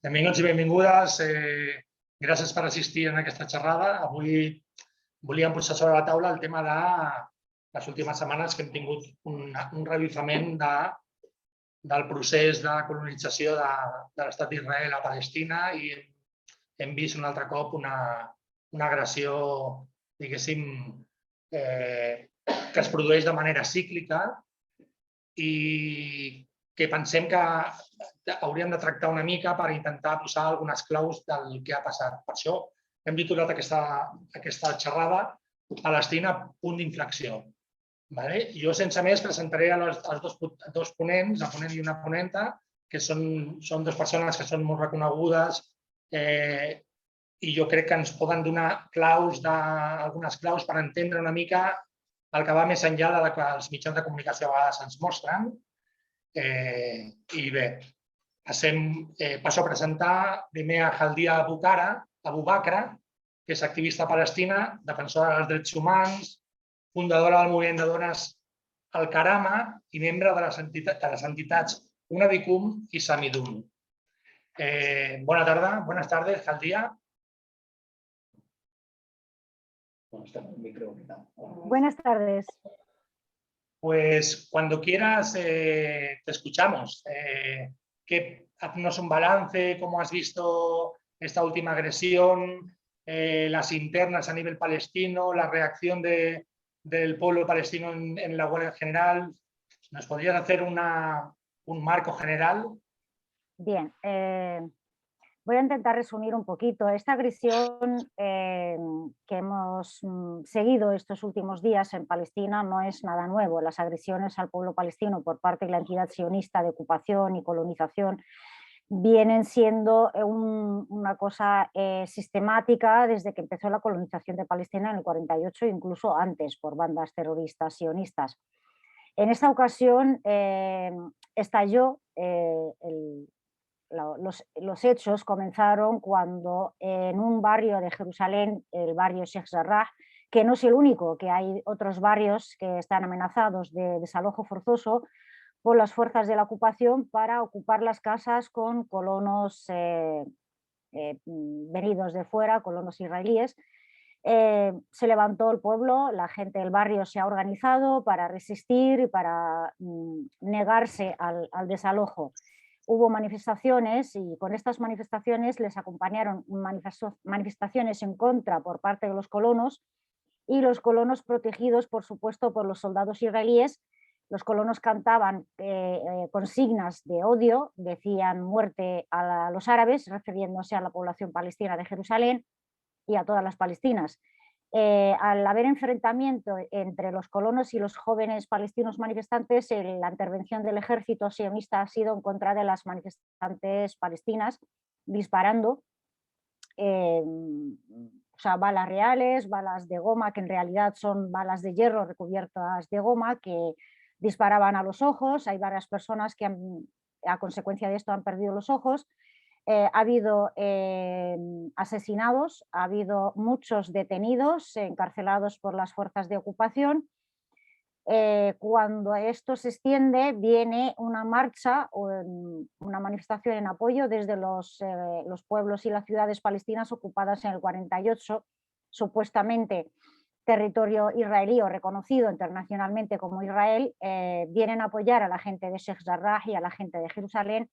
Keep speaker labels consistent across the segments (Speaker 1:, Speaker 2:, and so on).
Speaker 1: Benvinguts i benvingudes. Gràcies per assistir en aquesta xerrada. Avui volíem posar sobre la taula el tema de les últimes setmanes que hem tingut un revifament del procés de colonització de l'estat d'Israel a Palestina i hem vist un altre cop una agressió, diguéssim, que es produeix de manera cíclica i que pensem que hauríem de tractar una mica per intentar posar algunes claus del que ha passat. Per això hem titulat aquesta xerrada Palestina, punt d'inflexió. Jo, sense més, presentaré els dos ponents, la ponent i una ponenta, que són dues persones que són molt reconegudes i jo crec que ens poden donar algunes claus per entendre una mica el que va més enllà del que els mitjans de comunicació a vegades ens mostren. I bé, passo a presentar primer a Khaldia Abu Bakra, que és activista palestina, defensora dels drets humans, fundadora del moviment de dones Al-Karama i membre de les entitats Unabicum i Samidum. Buenas tardes, Khaldia.
Speaker 2: Buenas tardes.
Speaker 1: Pues cuando quieras te escuchamos. Haznos un balance, cómo has visto esta última agresión, las internas a nivel palestino, la reacción del pueblo palestino en la huelga general. ¿Nos podrías hacer un marco general?
Speaker 2: Bien, voy a intentar resumir un poquito. Esta agresión que hemos seguido estos últimos días en Palestina no es nada nuevo. Las agresiones al pueblo palestino por parte de la entidad sionista de ocupación y colonización vienen siendo una cosa sistemática desde que empezó la colonización de Palestina en el 48, incluso antes, por bandas terroristas sionistas. En esta ocasión estalló los hechos comenzaron cuando en un barrio de Jerusalén, el barrio Sheikh Jarrah, que no es el único, que hay otros barrios que están amenazados de desalojo forzoso por las fuerzas de la ocupación para ocupar las casas con colonos venidos de fuera, colonos israelíes. Se levantó el pueblo, la gente del barrio se ha organizado para resistir y para negarse al desalojo. Hubo manifestaciones y con estas manifestaciones les acompañaron manifestaciones en contra por parte de los colonos y los colonos protegidos, por supuesto, por los soldados israelíes. Los colonos cantaban consignas de odio, decían muerte a los árabes, refiriéndose a la población palestina de Jerusalén y a todas las palestinas. Al haber enfrentamiento entre los colonos y los jóvenes palestinos manifestantes, la intervención del ejército sionista ha sido en contra de las manifestantes palestinas, disparando balas reales, balas de goma, que en realidad son balas de hierro recubiertas de goma, que disparaban a los ojos. Hay varias personas que a consecuencia de esto han perdido los ojos. Ha habido asesinados, ha habido muchos detenidos, encarcelados por las fuerzas de ocupación. Cuando esto se extiende, viene una marcha o una manifestación en apoyo desde los pueblos y las ciudades palestinas ocupadas en el 48, supuestamente territorio israelí o reconocido internacionalmente como Israel. Vienen a apoyar a la gente de Sheikh Jarrah y a la gente de Jerusalén.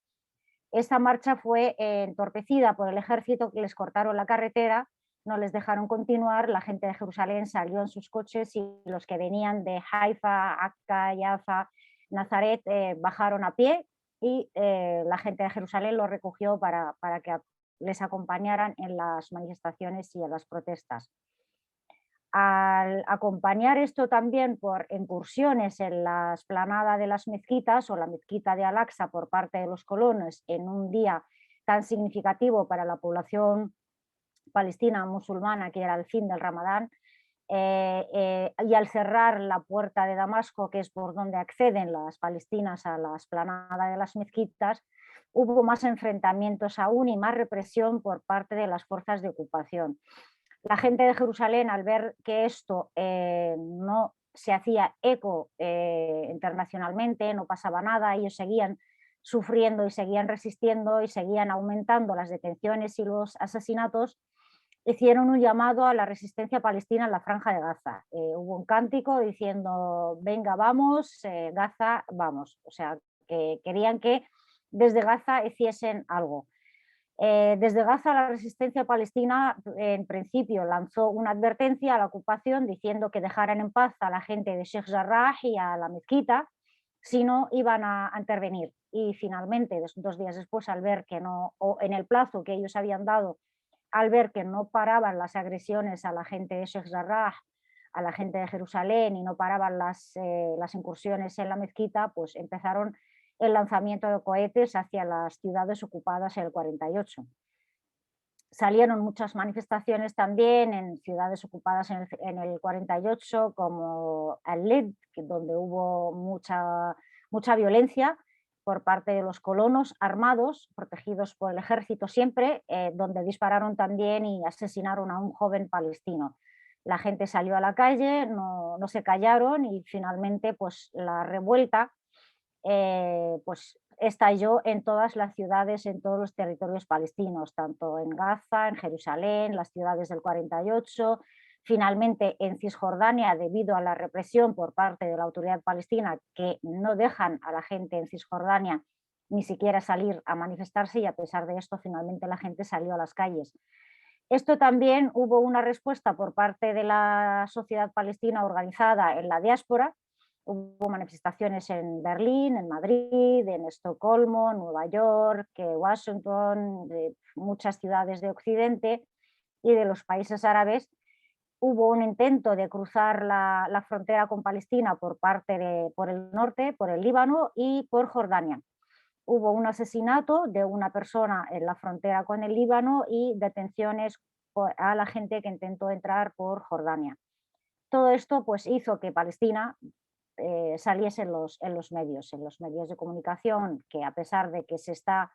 Speaker 2: Esta marcha fue entorpecida por el ejército, que les cortaron la carretera, no les dejaron continuar. La gente de Jerusalén salió en sus coches y los que venían de Haifa, Akka, Jaffa, Nazaret bajaron a pie y la gente de Jerusalén los recogió para que les acompañaran en las manifestaciones y en las protestas. Al acompañar esto también por incursiones en la explanada de las mezquitas o la mezquita de Al-Aqsa por parte de los colonos en un día tan significativo para la población palestina musulmana, que era el fin del Ramadán, y al cerrar la puerta de Damasco, que es por donde acceden las palestinas a la explanada de las mezquitas, hubo más enfrentamientos aún y más represión por parte de las fuerzas de ocupación. La gente de Jerusalén, al ver que esto no se hacía eco internacionalmente, no pasaba nada, ellos seguían sufriendo y seguían resistiendo y seguían aumentando las detenciones y los asesinatos, hicieron un llamado a la resistencia palestina en la Franja de Gaza. Hubo un cántico diciendo, venga, vamos, Gaza, vamos. O sea, que querían que desde Gaza hiciesen algo. Desde Gaza la resistencia palestina en principio lanzó una advertencia a la ocupación diciendo que dejaran en paz a la gente de Sheikh Jarrah y a la mezquita, si no iban a intervenir. Y finalmente, 2 días después, al ver que no, o en el plazo que ellos habían dado, al ver que no paraban las agresiones a la gente de Sheikh Jarrah, a la gente de Jerusalén y no paraban las incursiones en la mezquita, pues empezaron el lanzamiento de cohetes hacia las ciudades ocupadas en el 48. Salieron muchas manifestaciones también en ciudades ocupadas en el 48, como Al-Lid, donde hubo mucha violencia por parte de los colonos armados, protegidos por el ejército siempre, donde dispararon también y asesinaron a un joven palestino. La gente salió a la calle, no se callaron y finalmente pues, la revuelta pues estalló en todas las ciudades, en todos los territorios palestinos, tanto en Gaza, en Jerusalén, las ciudades del 48, finalmente en Cisjordania, debido a la represión por parte de la autoridad palestina, que no dejan a la gente en Cisjordania ni siquiera salir a manifestarse, y a pesar de esto finalmente la gente salió a las calles. Esto también hubo una respuesta por parte de la sociedad palestina organizada en la diáspora. Hubo manifestaciones en Berlín, en Madrid, en Estocolmo, Nueva York, Washington, de muchas ciudades de Occidente y de los países árabes. Hubo un intento de cruzar la frontera con Palestina por el norte, por el Líbano y por Jordania. Hubo un asesinato de una persona en la frontera con el Líbano y detenciones a la gente que intentó entrar por Jordania. Todo esto pues, hizo que Palestina saliese en los medios de comunicación, que a pesar de que se está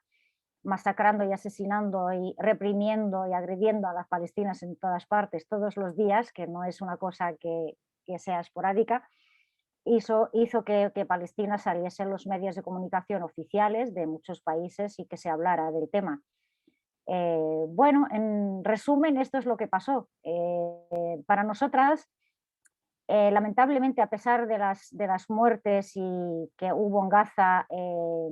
Speaker 2: masacrando y asesinando y reprimiendo y agrediendo a las palestinas en todas partes todos los días, que no es una cosa que sea esporádica, hizo que Palestina saliese en los medios de comunicación oficiales de muchos países y que se hablara del tema. Bueno, en resumen, esto es lo que pasó. Para nosotras, lamentablemente, a pesar de las muertes y que hubo en Gaza,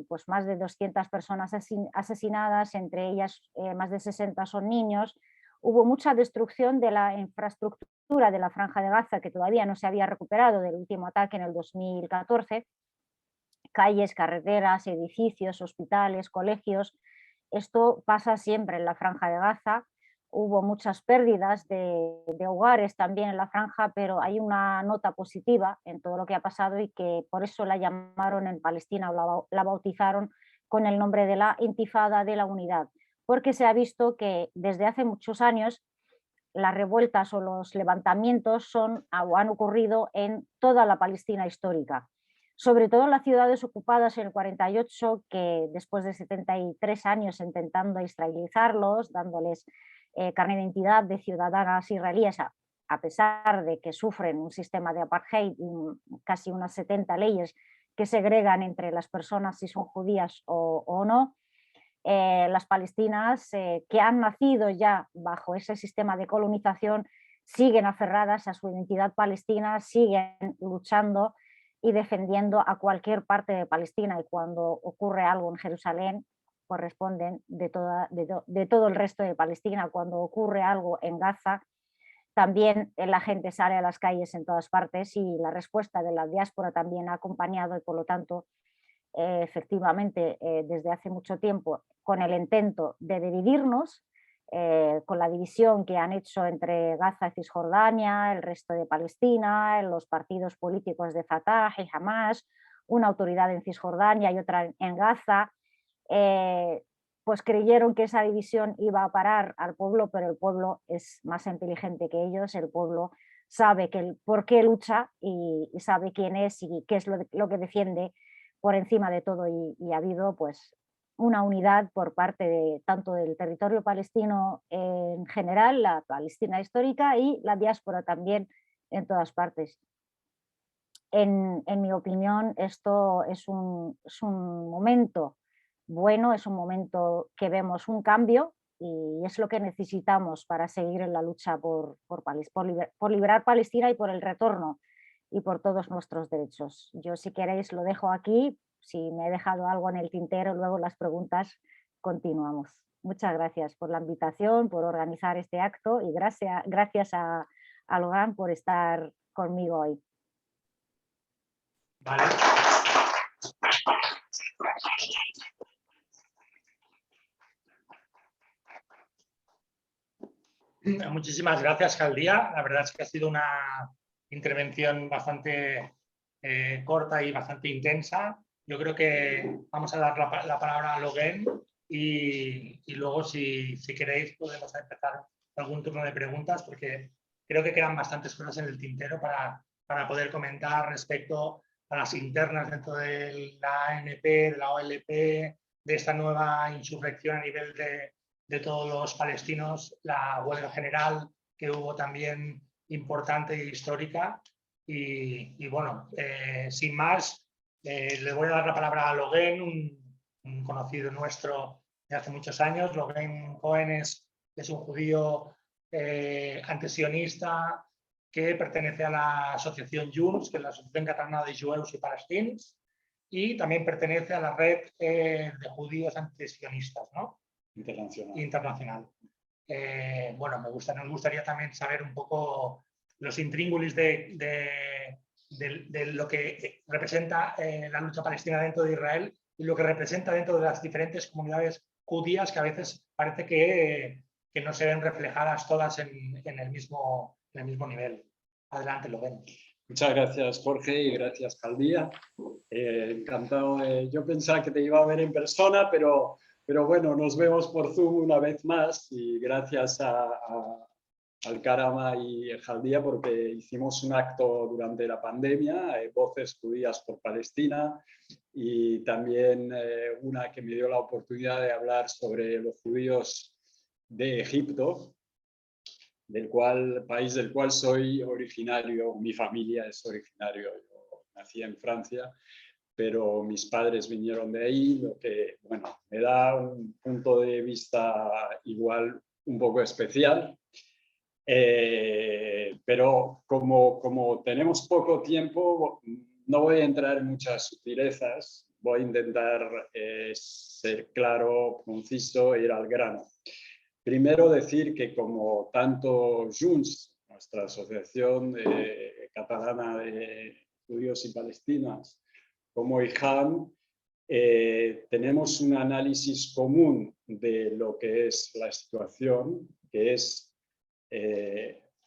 Speaker 2: pues más de 200 personas asesinadas, entre ellas más de 60 son niños, hubo mucha destrucción de la infraestructura de la Franja de Gaza, que todavía no se había recuperado del último ataque en el 2014, calles, carreteras, edificios, hospitales, colegios. Esto pasa siempre en la Franja de Gaza. Hubo muchas pérdidas de hogares también en la franja, pero hay una nota positiva en todo lo que ha pasado y que por eso la llamaron en Palestina o la bautizaron con el nombre de la Intifada de la Unidad, porque se ha visto que desde hace muchos años las revueltas o los levantamientos han ocurrido en toda la Palestina histórica, sobre todo en las ciudades ocupadas en el 48, que después de 73 años intentando israelizarlos, dándoles carnet de identidad de ciudadanas israelíes, a pesar de que sufren un sistema de apartheid y casi unas 70 leyes que segregan entre las personas si son judías o no, las palestinas que han nacido ya bajo ese sistema de colonización siguen aferradas a su identidad palestina, siguen luchando y defendiendo a cualquier parte de Palestina, y cuando ocurre algo en Jerusalén pues responden de todo el resto de Palestina. Cuando ocurre algo en Gaza también la gente sale a las calles en todas partes, y la respuesta de la diáspora también ha acompañado, y por lo tanto efectivamente desde hace mucho tiempo, con el intento de dividirnos, con la división que han hecho entre Gaza y Cisjordania, el resto de Palestina, los partidos políticos de Fatah y Hamas, una autoridad en Cisjordania y otra en Gaza, pues creyeron que esa división iba a parar al pueblo, pero el pueblo es más inteligente que ellos. El pueblo sabe por qué lucha y sabe quién es y qué es lo que defiende por encima de todo, y ha habido pues una unidad por parte tanto del territorio palestino en general, la Palestina histórica, y la diáspora también en todas partes. En mi opinión, esto es un momento bueno, es un momento que vemos un cambio y es lo que necesitamos para seguir en la lucha por liberar Palestina y por el retorno y por todos nuestros derechos. Yo, si queréis, lo dejo aquí. Si me he dejado algo en el tintero, luego las preguntas continuamos. Muchas gracias por la invitación, por organizar este acto y gracias a Logan por estar conmigo hoy.
Speaker 1: Vale. Muchísimas gracias, Caldía. La verdad es que ha sido una intervención bastante corta y bastante intensa. Yo creo que vamos a dar la palabra a Logan y luego, si queréis, podemos empezar algún turno de preguntas, porque creo que quedan bastantes cosas en el tintero para poder comentar respecto a las internas dentro de la ANP, de la OLP, de esta nueva insurrección a nivel de todos los palestinos, la huelga general que hubo también importante e histórica. Y bueno, sin más, le voy a dar la palabra a Logan, un conocido nuestro de hace muchos años. Logan Cohen es un judío antisionista que pertenece a la asociación Junts, que es la Asociación Catalana de Jueus y Palestins, y también pertenece a la red de judíos antisionistas, ¿no? Internacional. Bueno, nos gustaría también saber un poco los intríngulis de lo que representa la lucha palestina dentro de Israel y lo que representa dentro de las diferentes comunidades judías, que a veces parece que no se ven reflejadas todas en el mismo nivel. Adelante, Logan.
Speaker 3: Muchas gracias, Jorge, y gracias, Caldía. Encantado. Yo pensaba que te iba a ver en persona, pero bueno, nos vemos por Zoom una vez más, y gracias al Karama y Caldía, porque hicimos un acto durante la pandemia, Voces Judías por Palestina, y también una que me dio la oportunidad de hablar sobre los judíos de Egipto, país del cual soy originario. Mi familia es originario. Yo nací en Francia, pero mis padres vinieron de ahí, lo que, bueno, me da un punto de vista igual un poco especial. Pero como tenemos poco tiempo, no voy a entrar en muchas sutilezas. Voy a intentar ser claro, conciso e ir al grano. Primero decir que, como tanto Junts, nuestra asociación catalana de judíos y palestinas, como IJAM, tenemos un análisis común de lo que es la situación, que es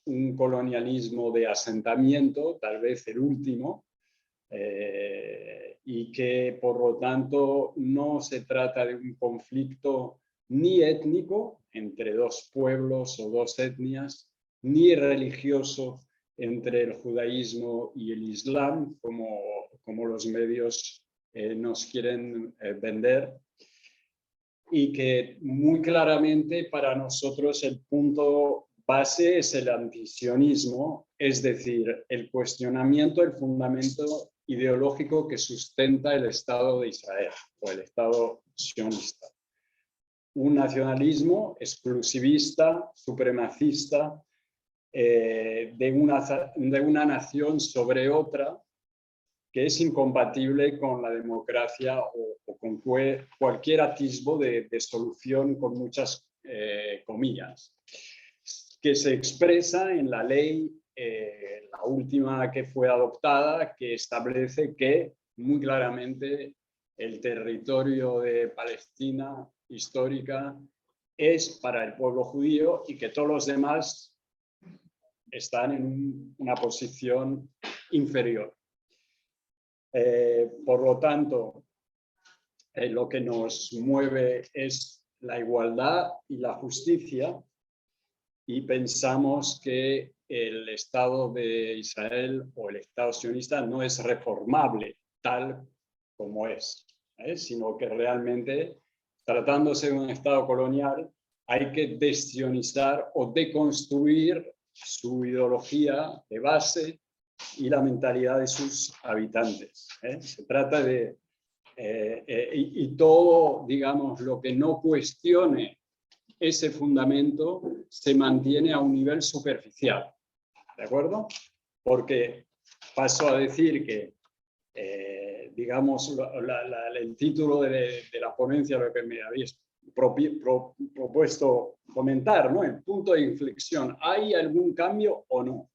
Speaker 3: un colonialismo de asentamiento, tal vez el último, y que por lo tanto no se trata de un conflicto ni étnico entre dos pueblos o dos etnias, ni religioso entre el judaísmo y el islam, como los medios nos quieren vender, y que muy claramente para nosotros el punto base es el antisionismo, es decir, el cuestionamiento del fundamento ideológico que sustenta el Estado de Israel o el Estado sionista. Un nacionalismo exclusivista, supremacista, de una nación sobre otra, que es incompatible con la democracia o con cualquier atisbo de solución con muchas comillas, que se expresa en la ley, la última que fue adoptada, que establece que muy claramente el territorio de Palestina histórica es para el pueblo judío y que todos los demás están en una posición inferior. Por lo tanto, lo que nos mueve es la igualdad y la justicia, y pensamos que el Estado de Israel o el Estado sionista no es reformable tal como es, sino que realmente, tratándose de un Estado colonial, hay que desionizar o deconstruir su ideología de base y la mentalidad de sus habitantes. Se trata de y todo, digamos, lo que no cuestione ese fundamento se mantiene a un nivel superficial, ¿de acuerdo? Porque paso a decir que, digamos, el título de la ponencia, lo que me habéis propuesto comentar, ¿no? El punto de inflexión, ¿hay algún cambio o no?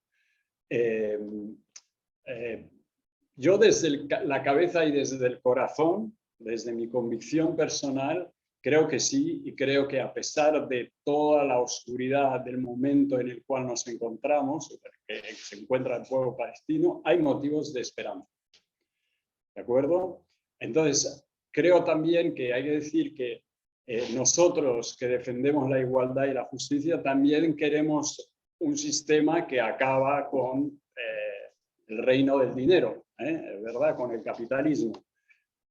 Speaker 3: Yo desde la cabeza y desde el corazón, desde mi convicción personal, creo que sí, y creo que a pesar de toda la oscuridad del momento en el cual nos encontramos, que se encuentra el pueblo palestino, hay motivos de esperanza. ¿De acuerdo? Entonces, creo también que hay que decir que nosotros que defendemos la igualdad y la justicia también queremos un sistema que acaba con el reino del dinero, ¿verdad? Con el capitalismo.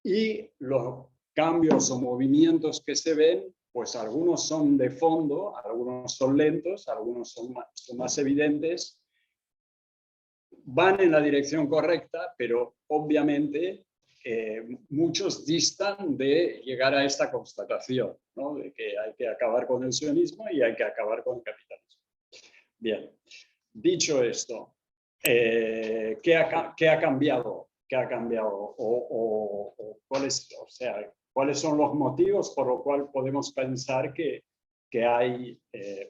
Speaker 3: Y los cambios o movimientos que se ven, pues algunos son de fondo, algunos son lentos, algunos son más evidentes, van en la dirección correcta, pero obviamente muchos distan de llegar a esta constatación, ¿no? De que hay que acabar con el sionismo y hay que acabar con el capitalismo. Bien, dicho esto, ¿qué ha cambiado? ¿Qué ha cambiado? ¿Cuáles son los motivos por los cuales podemos pensar que hay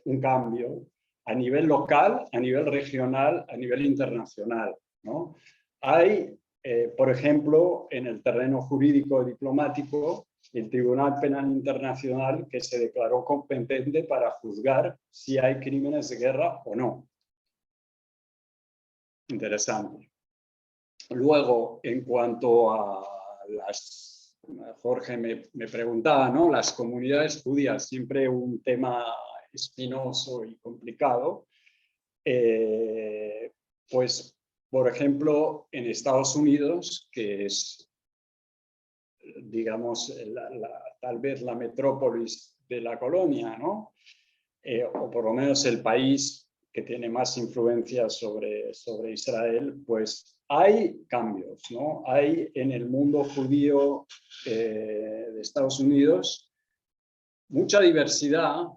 Speaker 3: un cambio a nivel local, a nivel regional, a nivel internacional, ¿no? Hay, por ejemplo, en el terreno jurídico diplomático, el Tribunal Penal Internacional que se declaró competente para juzgar si hay crímenes de guerra o no. Interesante. Luego, en cuanto a las... Jorge me preguntaba, ¿no? Las comunidades judías, siempre un tema espinoso y complicado. Pues, por ejemplo, en Estados Unidos, que es, digamos, tal vez la metrópolis de la colonia, ¿no? O por lo menos el país que tiene más influencia sobre Israel, pues hay cambios, ¿no? Hay en el mundo judío de Estados Unidos mucha diversidad,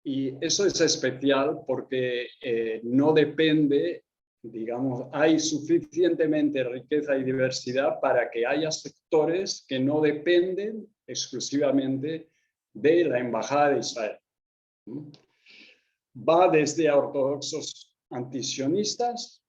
Speaker 3: y eso es especial porque no depende, digamos, hay suficientemente riqueza y diversidad para que haya sectores que no dependen exclusivamente de la Embajada de Israel. Va desde ortodoxos antisionistas,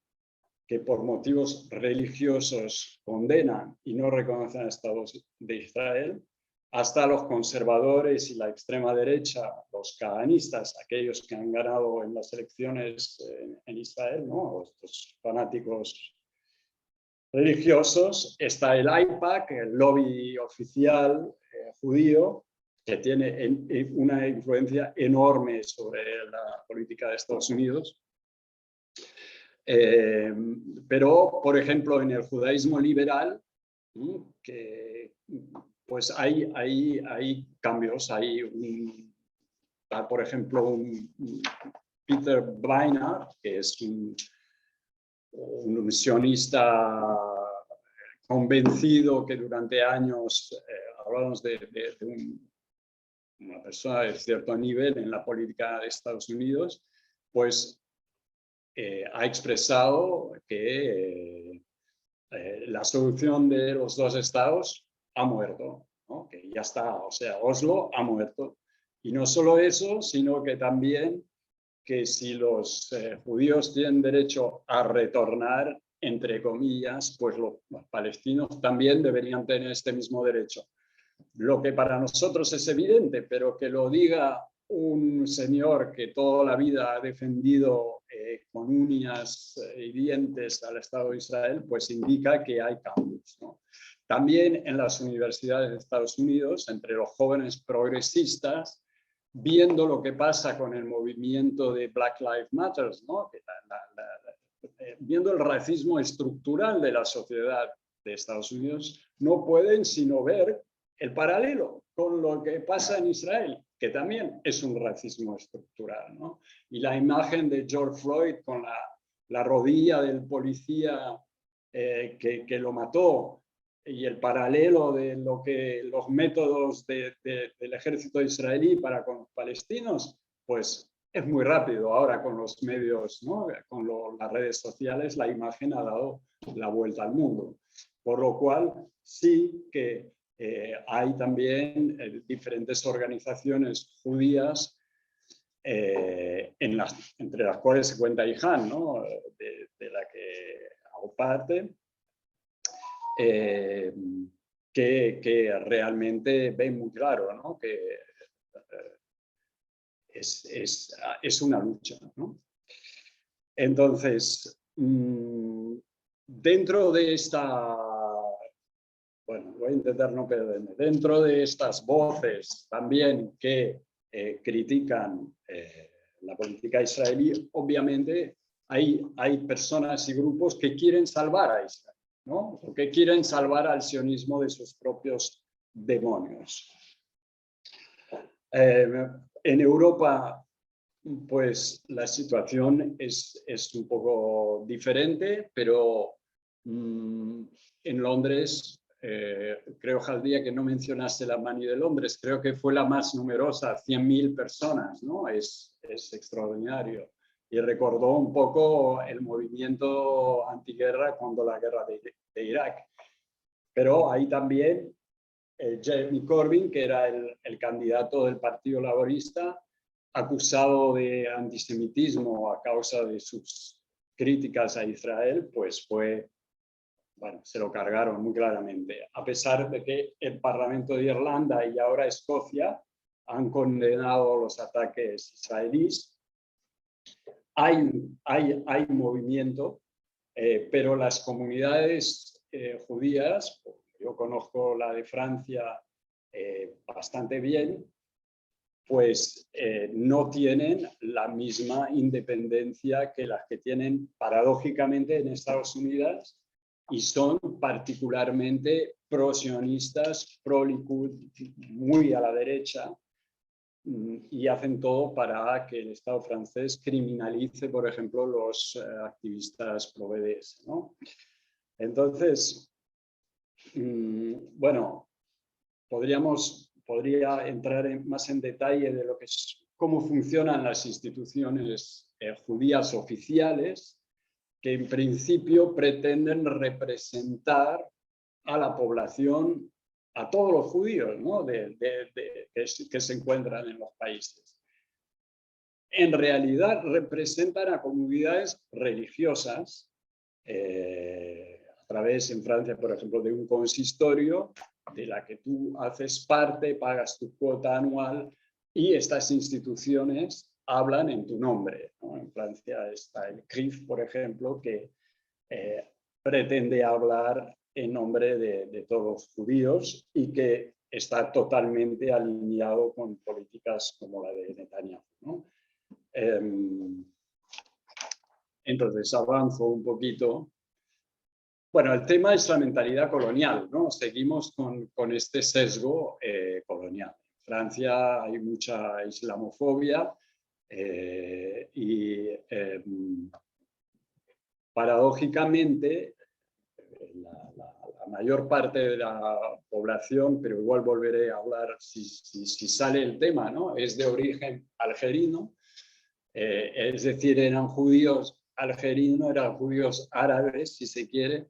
Speaker 3: que por motivos religiosos condenan y no reconocen al Estado de Israel, hasta los conservadores y la extrema derecha, los caganistas, aquellos que han ganado en las elecciones en Israel, ¿no? Estos fanáticos religiosos. Está el AIPAC, el lobby oficial judío, que tiene una influencia enorme sobre la política de Estados Unidos. Pero, por ejemplo, en el judaísmo liberal, que pues hay cambios, por ejemplo, un Peter Beinart, que es un sionista convencido, que durante años hablamos de una persona de cierto nivel en la política de Estados Unidos, pues ha expresado que la solución de los dos estados ha muerto, ¿no? Que ya está, o sea, Oslo ha muerto. Y no solo eso, sino que también que si los judíos tienen derecho a retornar, entre comillas, pues los palestinos también deberían tener este mismo derecho. Lo que para nosotros es evidente, pero que lo diga un señor que toda la vida ha defendido con uñas y dientes al Estado de Israel, pues indica que hay cambios, ¿no? También en las universidades de Estados Unidos, entre los jóvenes progresistas, viendo lo que pasa con el movimiento de Black Lives Matter, ¿no? Viendo el racismo estructural de la sociedad de Estados Unidos, no pueden sino ver el paralelo con lo que pasa en Israel, que también es un racismo estructural, ¿no? Y la imagen de George Floyd con la rodilla del policía que lo mató, el paralelo de los métodos del ejército israelí para con los palestinos, pues es muy rápido. Ahora con los medios, ¿no? Con las redes sociales, la imagen ha dado la vuelta al mundo. Por lo cual sí que hay también diferentes organizaciones judías, entre las cuales se cuenta IJAN, ¿no? de la que hago parte, que realmente ven muy claro, ¿no? Que es una lucha, ¿no? Entonces, dentro de esta... Bueno, voy a intentar no perderme. Dentro de estas voces también que critican la política israelí, obviamente hay personas y grupos que quieren salvar a Israel, ¿no? O que quieren salvar al sionismo de sus propios demonios. En Europa, pues la situación es un poco diferente, pero en Londres, creo, Jaldía, que no mencionaste la Mani de Londres, creo que fue la más numerosa, 100.000 personas, ¿no? Es extraordinario. Y recordó un poco el movimiento antiguerra cuando la guerra de Irak. Pero ahí también Jeremy Corbyn, que era el candidato del Partido Laborista, acusado de antisemitismo a causa de sus críticas a Israel, pues bueno, se lo cargaron muy claramente. A pesar de que el Parlamento de Irlanda y ahora Escocia han condenado los ataques israelíes, hay movimiento, pero las comunidades judías, yo conozco la de Francia bastante bien, pues no tienen la misma independencia que las que tienen paradójicamente en Estados Unidos y son particularmente pro-sionistas, pro-Likud, muy a la derecha, y hacen todo para que el Estado francés criminalice, por ejemplo, los activistas pro-BDS, ¿no? Entonces, bueno, podría entrar más en detalle de lo que es, cómo funcionan las instituciones judías oficiales, que en principio pretenden representar a la población, a todos los judíos, ¿no? que se encuentran en los países. En realidad representan a comunidades religiosas, a través en Francia, por ejemplo, de un consistorio de la que tú haces parte, pagas tu cuota anual y estas instituciones hablan en tu nombre, ¿no? En Francia está el CRIF, por ejemplo, que pretende hablar en nombre de todos los judíos y que está totalmente alineado con políticas como la de Netanyahu, ¿no? Entonces avanzo un poquito. Bueno, el tema es la mentalidad colonial, ¿no? Seguimos con este sesgo colonial. En Francia hay mucha islamofobia y paradójicamente la mayor parte de la población, pero igual volveré a hablar si sale el tema, ¿no? Es de origen algerino, es decir, eran judíos algerinos, eran judíos árabes, si se quiere,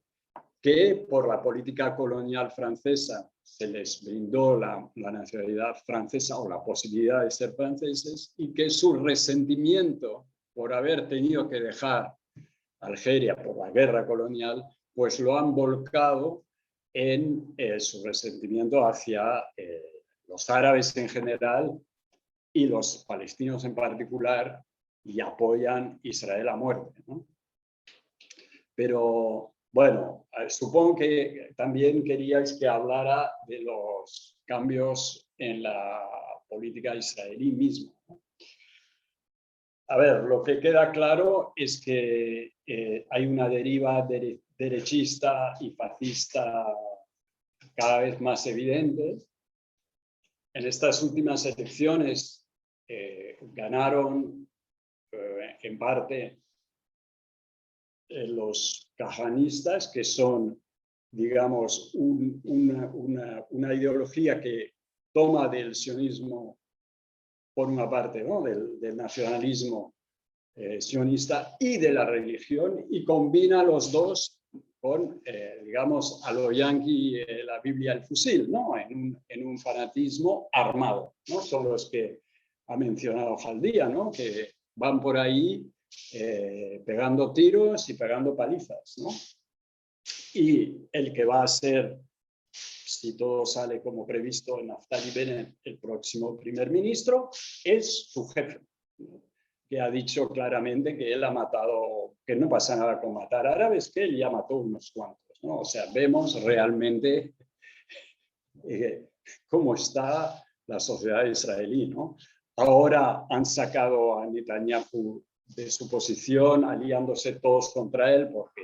Speaker 3: que por la política colonial francesa se les brindó la nacionalidad francesa o la posibilidad de ser franceses y que su resentimiento por haber tenido que dejar Algeria por la guerra colonial, pues lo han volcado en su resentimiento hacia los árabes en general y los palestinos en particular, y apoyan Israel a muerte, ¿no? Pero bueno, supongo que también queríais que hablara de los cambios en la política israelí misma, ¿no? A ver, lo que queda claro es que hay una deriva derechista y fascista cada vez más evidente. En estas últimas elecciones ganaron en parte los kajanistas, que son digamos, una ideología que toma del sionismo, por una parte, ¿no? del nacionalismo sionista y de la religión, y combina los dos con, digamos, a lo yanqui, la Biblia y el fusil, ¿no? en un fanatismo armado, ¿no? Son los que ha mencionado Jaldía, ¿no? Que van por ahí pegando tiros y pegando palizas, ¿no? Y el que va a ser, si todo sale como previsto, Naftali Bennett, el próximo primer ministro, es su jefe, ¿no? Que ha dicho claramente que él ha matado, que no pasa nada con matar árabes, que él ya mató unos cuantos, ¿no? O sea, vemos realmente cómo está la sociedad israelí, ¿no? Ahora han sacado a Netanyahu de su posición, aliándose todos contra él, porque,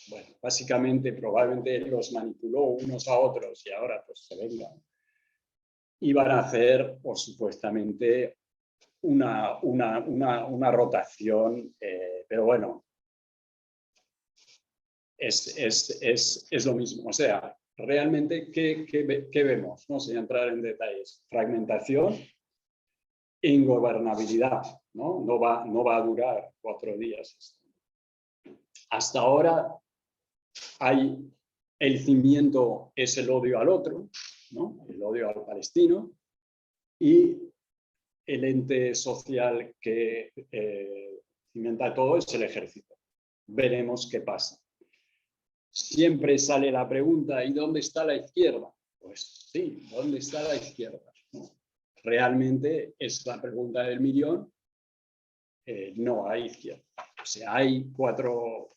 Speaker 3: bueno, básicamente, probablemente él los manipuló unos a otros y ahora pues se vengan. Y van a hacer, pues, supuestamente, una rotación, pero bueno, es lo mismo. O sea, realmente, ¿qué vemos? No sin entrar en detalles. Fragmentación e ingobernabilidad, ¿no? No va a durar 4 días. Hasta ahora el cimiento es el odio al otro, ¿no? El odio al palestino, y el ente social que cimenta todo es el ejército. Veremos qué pasa. Siempre sale la pregunta, ¿y dónde está la izquierda? Pues sí, ¿dónde está la izquierda? ¿No? Realmente es la pregunta del millón. No hay izquierda. O sea, hay 4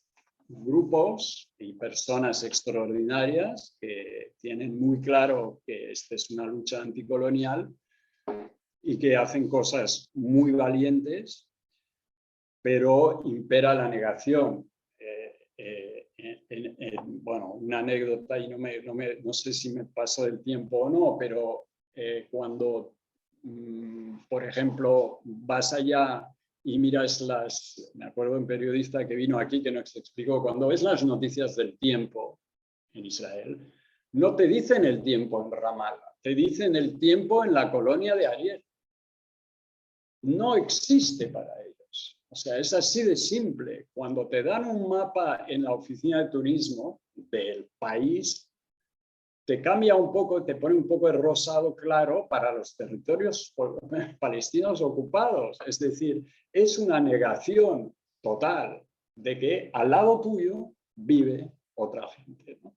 Speaker 3: grupos y personas extraordinarias que tienen muy claro que esta es una lucha anticolonial y que hacen cosas muy valientes, pero impera la negación. Bueno, una anécdota, y no sé si me paso del tiempo o no, pero cuando, por ejemplo, vas allá y miras me acuerdo de un periodista que vino aquí que nos explicó, cuando ves las noticias del tiempo en Israel, no te dicen el tiempo en Ramallah, te dicen el tiempo en la colonia de Ariel. No existe para ellos. O sea, es así de simple. Cuando te dan un mapa en la oficina de turismo del país, te cambia un poco, te pone un poco de rosado claro para los territorios palestinos ocupados. Es decir, es una negación total de que al lado tuyo vive otra gente, ¿no?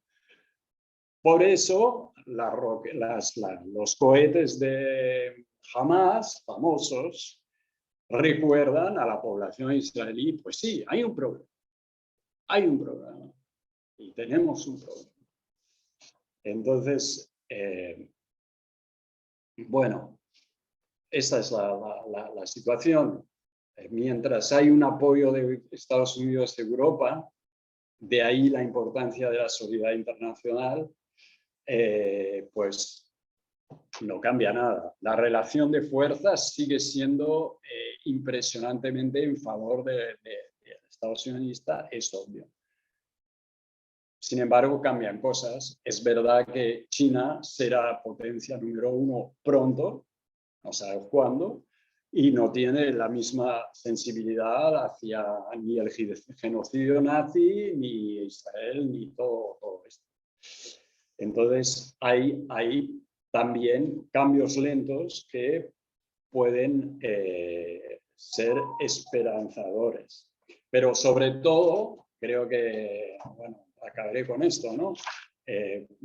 Speaker 3: Por eso los cohetes de Hamas, famosos, recuerdan a la población israelí, pues sí, hay un problema y tenemos un problema. Entonces, bueno, esa es la situación. Mientras hay un apoyo de Estados Unidos y Europa, de ahí la importancia de la solidaridad internacional, pues no cambia nada. La relación de fuerzas sigue siendo impresionantemente en favor del Estado sionista, es obvio. Sin embargo, cambian cosas. Es verdad que China será potencia número 1 pronto, no sabes cuándo, y no tiene la misma sensibilidad hacia ni el genocidio nazi, ni Israel, ni todo esto. Entonces, hay también cambios lentos que pueden ser esperanzadores. Pero sobre todo, creo que, bueno, acabaré con esto, ¿no?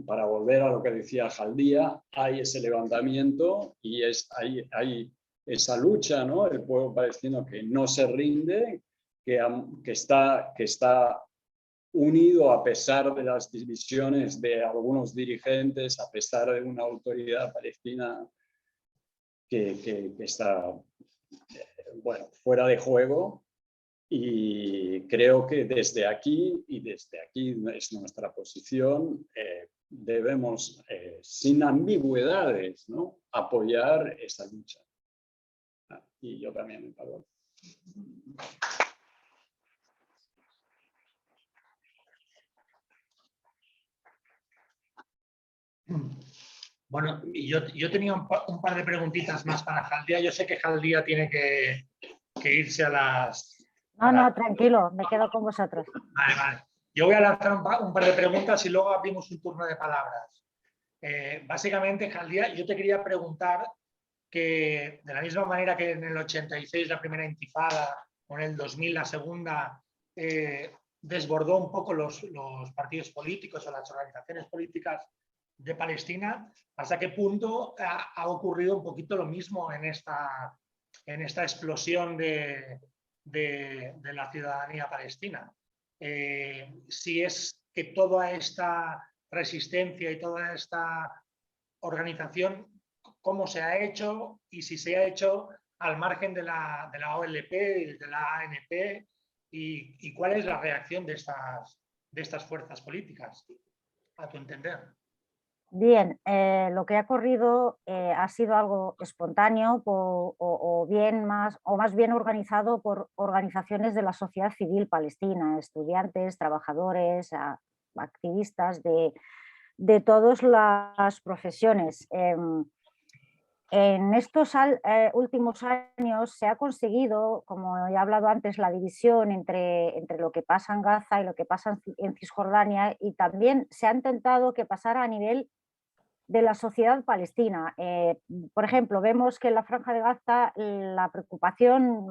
Speaker 3: Para volver a lo que decía Jaldía, hay ese levantamiento y hay esa lucha, ¿no? El pueblo palestino que no se rinde, que está unido a pesar de las divisiones de algunos dirigentes, a pesar de una autoridad palestina que está, bueno, fuera de juego. Y creo que desde aquí es nuestra posición, debemos, sin ambigüedades, ¿no?, apoyar esa lucha. Y yo también me paro.
Speaker 1: Bueno, y yo tenía un par de preguntitas más para Jaldía. Yo sé que Jaldía tiene que irse a las...
Speaker 2: No, tranquilo, me quedo con vosotros.
Speaker 1: Vale, vale. Yo voy a lanzar un par de preguntas y luego abrimos un turno de palabras. Básicamente, Jaldía, yo te quería preguntar que de la misma manera que en el 86 la primera intifada o en el 2000 la segunda desbordó un poco los partidos políticos o las organizaciones políticas de Palestina, ¿hasta qué punto ha ocurrido un poquito lo mismo en esta explosión de la ciudadanía palestina? Si es que toda esta resistencia y toda esta organización, cómo se ha hecho y si se ha hecho al margen de la OLP y de la ANP y cuál es la reacción de estas fuerzas políticas, a tu entender.
Speaker 2: Bien, lo que ha ocurrido ha sido algo espontáneo o más bien organizado por organizaciones de la sociedad civil palestina, estudiantes, trabajadores, activistas de todas las profesiones. En estos últimos años se ha conseguido, como he hablado antes, la división entre lo que pasa en Gaza y lo que pasa en Cisjordania, y también se ha intentado que pasara a nivel de la sociedad palestina. Por ejemplo, vemos que en la Franja de Gaza la preocupación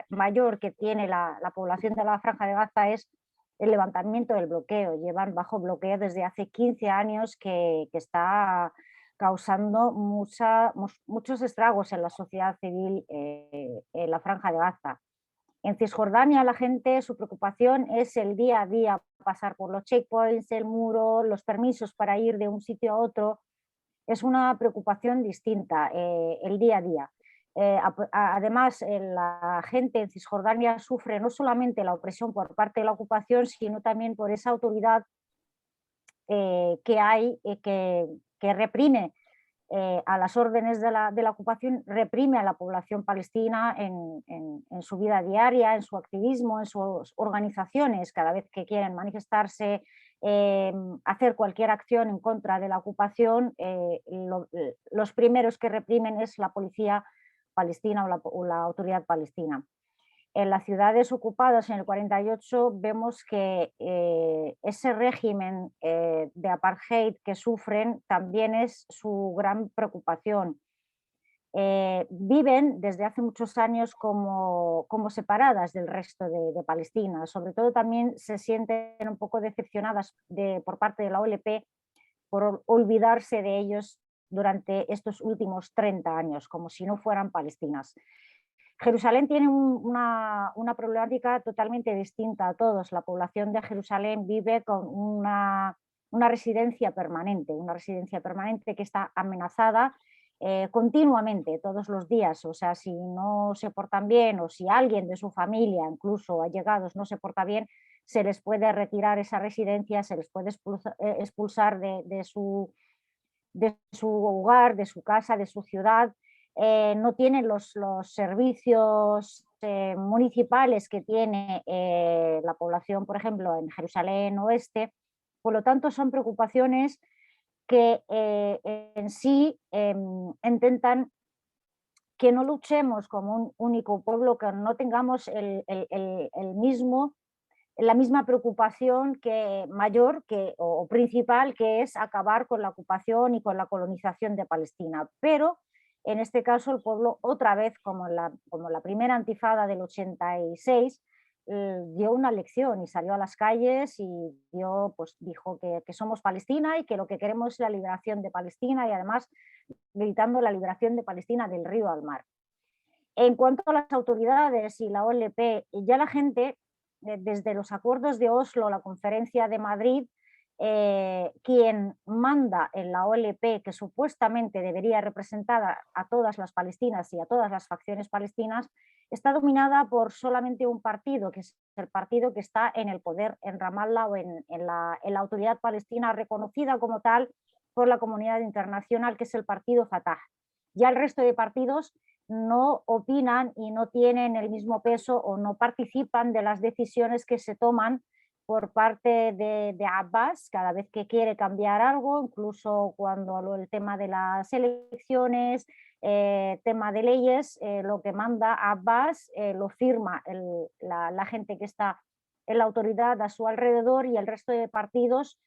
Speaker 2: mayor que tiene la población de la Franja de Gaza es el levantamiento del bloqueo. Llevan bajo bloqueo desde hace 15 años que está causando muchos estragos en la sociedad civil en la Franja de Gaza. En Cisjordania la gente, su preocupación es el día a día, pasar por los checkpoints, el muro, los permisos para ir de un sitio a otro. Es una preocupación distinta, el día a día. Además, la gente en Cisjordania sufre no solamente la opresión por parte de la ocupación, sino también por esa autoridad que hay, que reprime a las órdenes de la ocupación, reprime a la población palestina en su vida diaria, en su activismo, en sus organizaciones, cada vez que quieren manifestarse, hacer cualquier acción en contra de la ocupación, los primeros que reprimen es la policía palestina o la autoridad palestina. En las ciudades ocupadas en el 48 vemos que ese régimen de apartheid que sufren también es su gran preocupación. Viven desde hace muchos años como separadas del resto de Palestina. Sobre todo también se sienten un poco decepcionadas por parte de la OLP por olvidarse de ellos durante estos últimos 30 años, como si no fueran palestinas. Jerusalén tiene una problemática totalmente distinta a todos. La población de Jerusalén vive con una residencia permanente que está amenazada continuamente, todos los días. O sea, si no se portan bien o si alguien de su familia, incluso allegados, no se porta bien, se les puede retirar esa residencia, se les puede expulsar de su hogar, de su casa, de su ciudad. No tienen los servicios municipales que tiene la población, por ejemplo, en Jerusalén Oeste. Por lo tanto, son preocupaciones que en sí intentan que no luchemos como un único pueblo, que no tengamos la misma preocupación mayor o principal, que es acabar con la ocupación y con la colonización de Palestina. Pero en este caso el pueblo, otra vez como la primera intifada del 86, dio una lección y salió a las calles y dijo que somos Palestina y que lo que queremos es la liberación de Palestina, y además gritando la liberación de Palestina del río al mar. En cuanto a las autoridades y la OLP, ya la gente, desde los acuerdos de Oslo, la conferencia de Madrid, quien manda en la OLP, que supuestamente debería representar a todas las palestinas y a todas las facciones palestinas, está dominada por solamente un partido, que es el partido que está en el poder en Ramallah o en la autoridad palestina reconocida como tal por la comunidad internacional, que es el partido Fatah. Ya el resto de partidos no opinan y no tienen el mismo peso o no participan de las decisiones que se toman por parte de Abbas cada vez que quiere cambiar algo, incluso cuando el tema de las elecciones, tema de leyes, lo que manda Abbas lo firma la gente que está en la autoridad a su alrededor, y el resto de partidos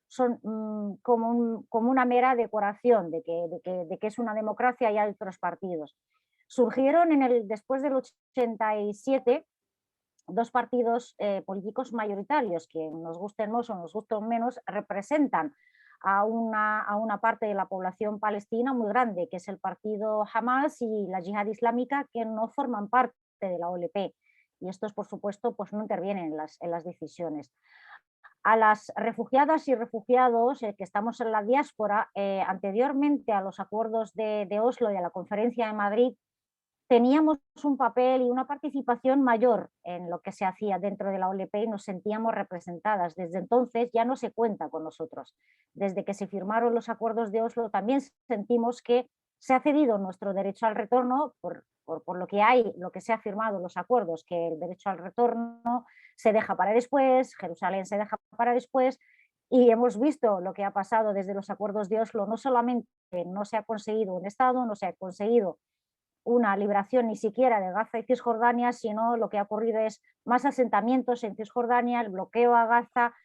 Speaker 2: son como una mera decoración de que es una democracia y hay otros partidos. Surgieron después del 87 dos partidos políticos mayoritarios que, nos gusten más o nos gusten menos, representan a una parte de la población palestina muy grande, que es el partido Hamas y la Yihad Islámica, que no forman parte de la OLP. Y estos, por supuesto, pues no intervienen en las decisiones. A las refugiadas y refugiados que estamos en la diáspora, anteriormente a los acuerdos de Oslo y a la conferencia de Madrid, teníamos un papel y una participación mayor en lo que se hacía dentro de la OLP y nos sentíamos representadas. Desde entonces ya no se cuenta con nosotros. Desde que se firmaron los acuerdos de Oslo también sentimos que se ha cedido nuestro derecho al retorno por lo que hay, lo que se ha firmado en los acuerdos, que el derecho al retorno se deja para después, Jerusalén se deja para después, y hemos visto lo que ha pasado desde los acuerdos de Oslo. No solamente no se ha conseguido un Estado, no se ha conseguido una liberación ni siquiera de Gaza y Cisjordania, sino lo que ha ocurrido es más asentamientos en Cisjordania, el bloqueo a Gaza,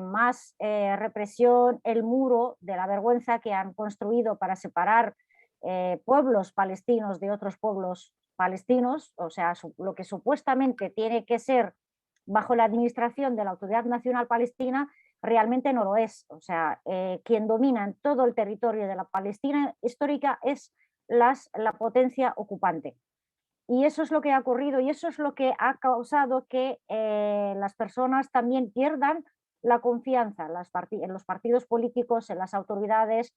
Speaker 2: más represión, el muro de la vergüenza que han construido para separar pueblos palestinos de otros pueblos palestinos, o sea, lo que supuestamente tiene que ser bajo la administración de la Autoridad Nacional Palestina, realmente no lo es. O sea, quien domina en todo el territorio de la Palestina histórica es la potencia ocupante. Y eso es lo que ha ocurrido y eso es lo que ha causado que las personas también pierdan la confianza en los partidos políticos, en las autoridades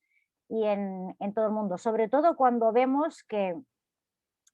Speaker 2: y en todo el mundo. Sobre todo cuando vemos que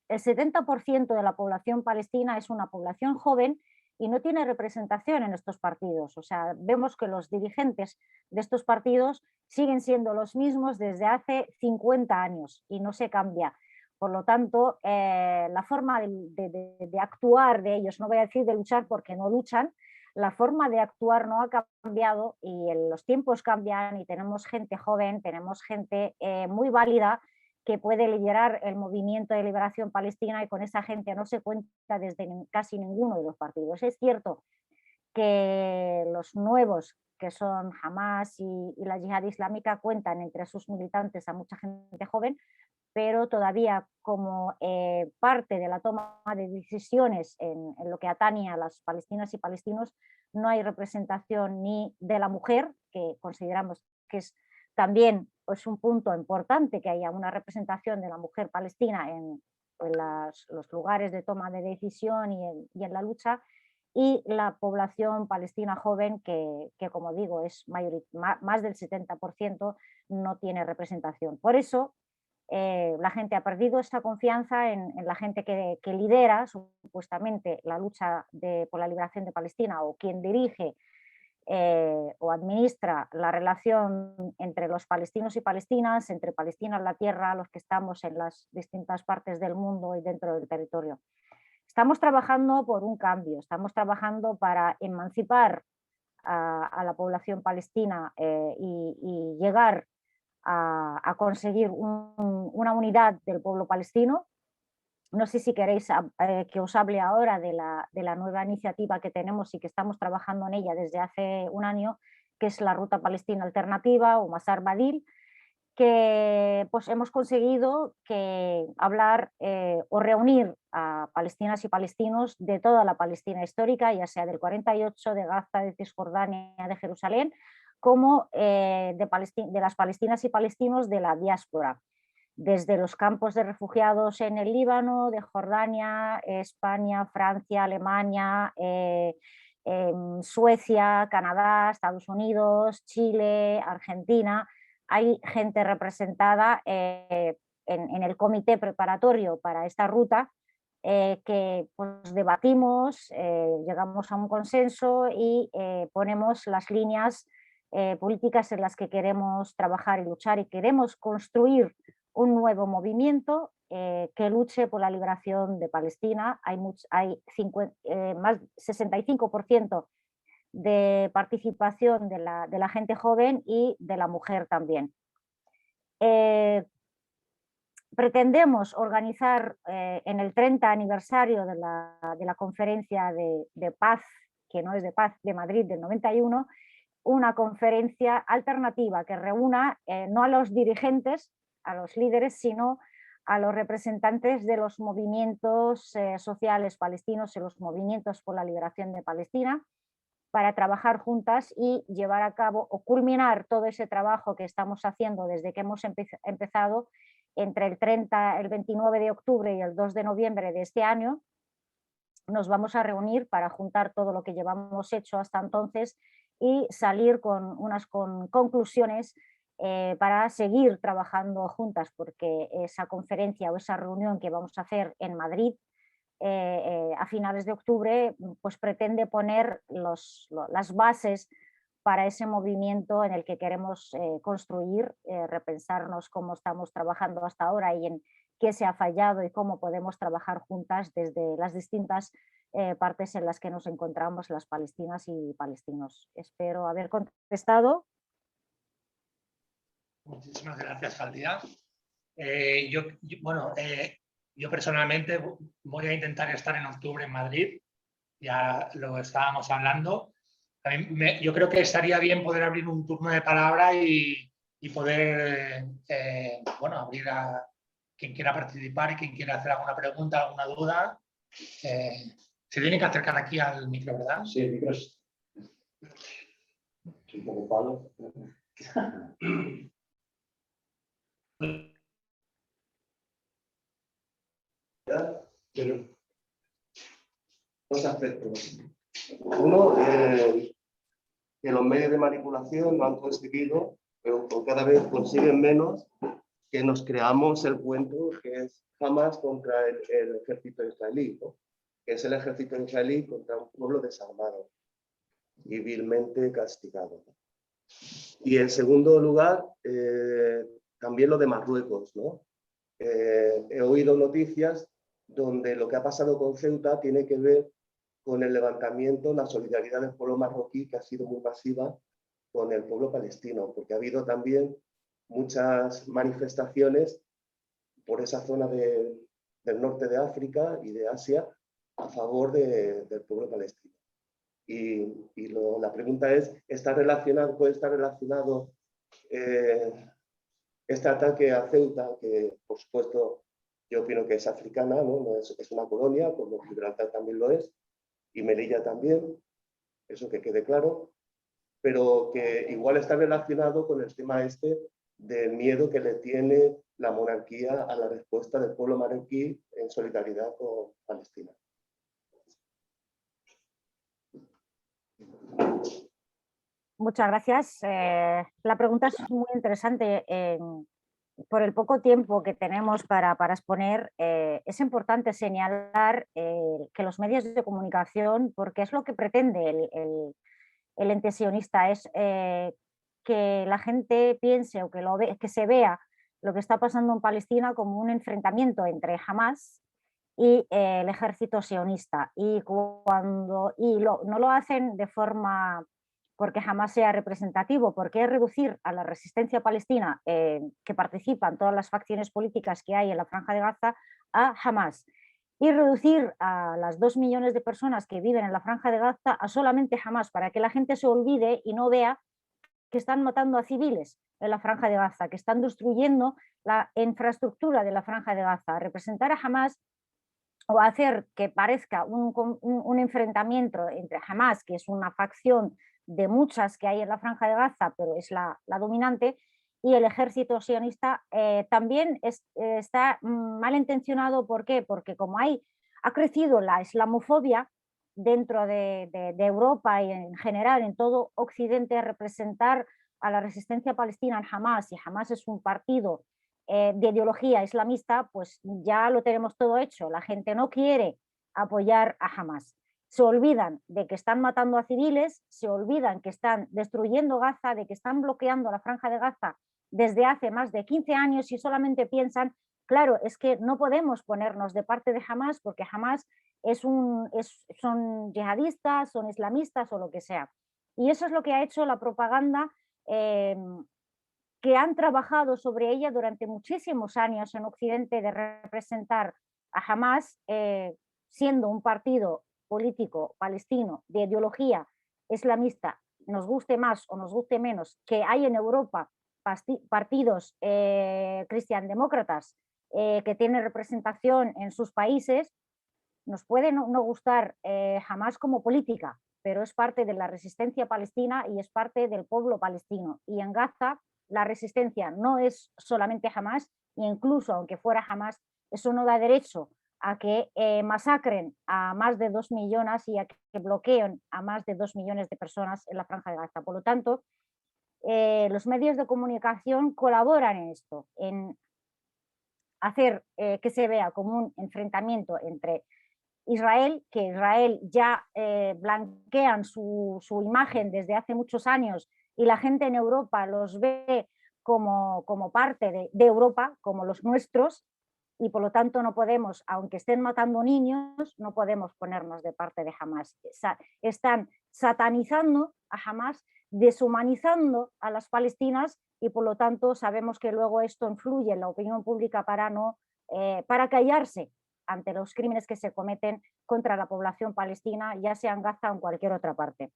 Speaker 2: el 70% de la población palestina es una población joven y no tiene representación en estos partidos. O sea, vemos que los dirigentes de estos partidos siguen siendo los mismos desde hace 50 años y no se cambia. Por lo tanto, la forma de actuar de ellos, no voy a decir de luchar porque no luchan, la forma de actuar no ha cambiado y los tiempos cambian y tenemos gente joven, tenemos gente muy válida que puede liderar el movimiento de liberación palestina, y con esa gente no se cuenta desde casi ninguno de los partidos. Es cierto que los nuevos, que son Hamas y la Yihad Islámica, cuentan entre sus militantes a mucha gente joven, pero todavía como parte de la toma de decisiones en lo que atañe a las palestinas y palestinos, no hay representación ni de la mujer, que consideramos que es también es un punto importante que haya una representación de la mujer palestina en los lugares de toma de decisión y en la lucha, y la población palestina joven que como digo, es más del 70% no tiene representación. Por eso la gente ha perdido esta confianza en la gente que lidera supuestamente la lucha por la liberación de Palestina, o quien dirige o administra la relación entre los palestinos y palestinas, entre Palestina, la tierra, los que estamos en las distintas partes del mundo y dentro del territorio. Estamos trabajando por un cambio, estamos trabajando para emancipar a la población palestina y llegar a conseguir una unidad del pueblo palestino. No sé si queréis que os hable ahora de la nueva iniciativa que tenemos y que estamos trabajando en ella desde hace un año, que es la Ruta Palestina Alternativa o Masar Badil, que pues, hemos conseguido hablar o reunir a palestinas y palestinos de toda la Palestina histórica, ya sea del 48, de Gaza, de Cisjordania, de Jerusalén, como de las palestinas y palestinos de la diáspora, desde los campos de refugiados en el Líbano, de Jordania, España, Francia, Alemania, Suecia, Canadá, Estados Unidos, Chile, Argentina. Hay gente representada en el comité preparatorio para esta ruta que pues, debatimos, llegamos a un consenso y ponemos las líneas políticas en las que queremos trabajar y luchar, y queremos construir un nuevo movimiento que luche por la liberación de Palestina. Hay más 65% de participación de la gente joven y de la mujer también. Pretendemos organizar en el 30 aniversario de la conferencia de paz, que no es de paz, de Madrid del 91, una conferencia alternativa que reúna no a los dirigentes, a los líderes, sino a los representantes de los movimientos sociales palestinos y los movimientos por la liberación de Palestina, para trabajar juntas y llevar a cabo o culminar todo ese trabajo que estamos haciendo desde que hemos empezado entre el 29 de octubre y el 2 de noviembre de este año. Nos vamos a reunir para juntar todo lo que llevamos hecho hasta entonces y salir con unas conclusiones para seguir trabajando juntas, porque esa conferencia o esa reunión que vamos a hacer en Madrid a finales de octubre, pues pretende poner las bases para ese movimiento en el que queremos construir, repensarnos cómo estamos trabajando hasta ahora y en qué se ha fallado y cómo podemos trabajar juntas desde las distintas partes en las que nos encontramos las palestinas y palestinos. Espero haber contestado.
Speaker 1: Muchísimas gracias, Saldia. Yo personalmente voy a intentar estar en octubre en Madrid, ya lo estábamos hablando. Yo creo que estaría bien poder abrir un turno de palabra y poder abrir a quien quiera participar y quien quiera hacer alguna pregunta, alguna duda. Se tiene que acercar aquí al micro, ¿verdad?
Speaker 4: Sí, el micro es un poco palo. Pero dos aspectos. Uno, que los medios de manipulación no han conseguido, o cada vez consiguen menos, que nos creamos el cuento que es Hamas contra el ejército israelí, ¿no? Que es el ejército israelí contra un pueblo desarmado y vilmente castigado. Y en segundo lugar, también lo de Marruecos, ¿no? He oído noticias donde lo que ha pasado con Ceuta tiene que ver con el levantamiento, la solidaridad del pueblo marroquí, que ha sido muy masiva con el pueblo palestino, porque ha habido también muchas manifestaciones por esa zona del norte de África y de Asia a favor del pueblo palestino. Y la pregunta es, ¿puede estar relacionado este ataque a Ceuta, que por supuesto yo opino que es africana, ¿no? Es una colonia, como Gibraltar también lo es, y Melilla también, eso que quede claro, pero que igual está relacionado con el tema del miedo que le tiene la monarquía a la respuesta del pueblo marroquí en solidaridad con Palestina.
Speaker 2: Muchas gracias. La pregunta es muy interesante. Por el poco tiempo que tenemos para exponer, es importante señalar que los medios de comunicación, porque es lo que pretende el ente sionista, es que la gente piense o que se vea lo que está pasando en Palestina como un enfrentamiento entre Hamas y el ejército sionista. No lo hacen de forma porque jamás sea representativo, porque es reducir a la resistencia palestina que participan todas las facciones políticas que hay en la Franja de Gaza a Hamas, y reducir a las 2 millones de personas que viven en la Franja de Gaza a solamente Hamas, para que la gente se olvide y no vea que están matando a civiles en la Franja de Gaza, que están destruyendo la infraestructura de la Franja de Gaza. Representar a Hamas o hacer que parezca un enfrentamiento entre Hamas, que es una facción de muchas que hay en la Franja de Gaza, pero es la dominante, y el ejército sionista también está malintencionado. ¿Por qué? Porque como ha crecido la islamofobia dentro de Europa y en general en todo Occidente, representar a la resistencia palestina en Hamas, y Hamas es un partido de ideología islamista, pues ya lo tenemos todo hecho. La gente no quiere apoyar a Hamas. Se olvidan de que están matando a civiles, se olvidan que están destruyendo Gaza, de que están bloqueando la Franja de Gaza desde hace más de 15 años y solamente piensan, claro, es que no podemos ponernos de parte de Hamás porque Hamás son yihadistas, son islamistas o lo que sea. Y eso es lo que ha hecho la propaganda que han trabajado sobre ella durante muchísimos años en Occidente, de representar a Hamás siendo un partido político palestino de ideología islamista, nos guste más o nos guste menos, que hay en Europa partidos cristiandemócratas que tienen representación en sus países. Nos puede no gustar Hamás como política, pero es parte de la resistencia palestina y es parte del pueblo palestino. Y en Gaza la resistencia no es solamente Hamás, e incluso aunque fuera Hamás, eso no da derecho a que masacren a más de 2 millones y a que bloqueen a más de 2 millones de personas en la Franja de Gaza. Por lo tanto, los medios de comunicación colaboran en esto, en hacer que se vea como un enfrentamiento entre Israel, que Israel ya blanquean su imagen desde hace muchos años y la gente en Europa los ve como parte de Europa, como los nuestros, y por lo tanto no podemos, aunque estén matando niños, no podemos ponernos de parte de Hamás. Están satanizando a Hamás, deshumanizando a las palestinas y por lo tanto sabemos que luego esto influye en la opinión pública para callarse ante los crímenes que se cometen contra la población palestina, ya sea en Gaza o en cualquier otra parte.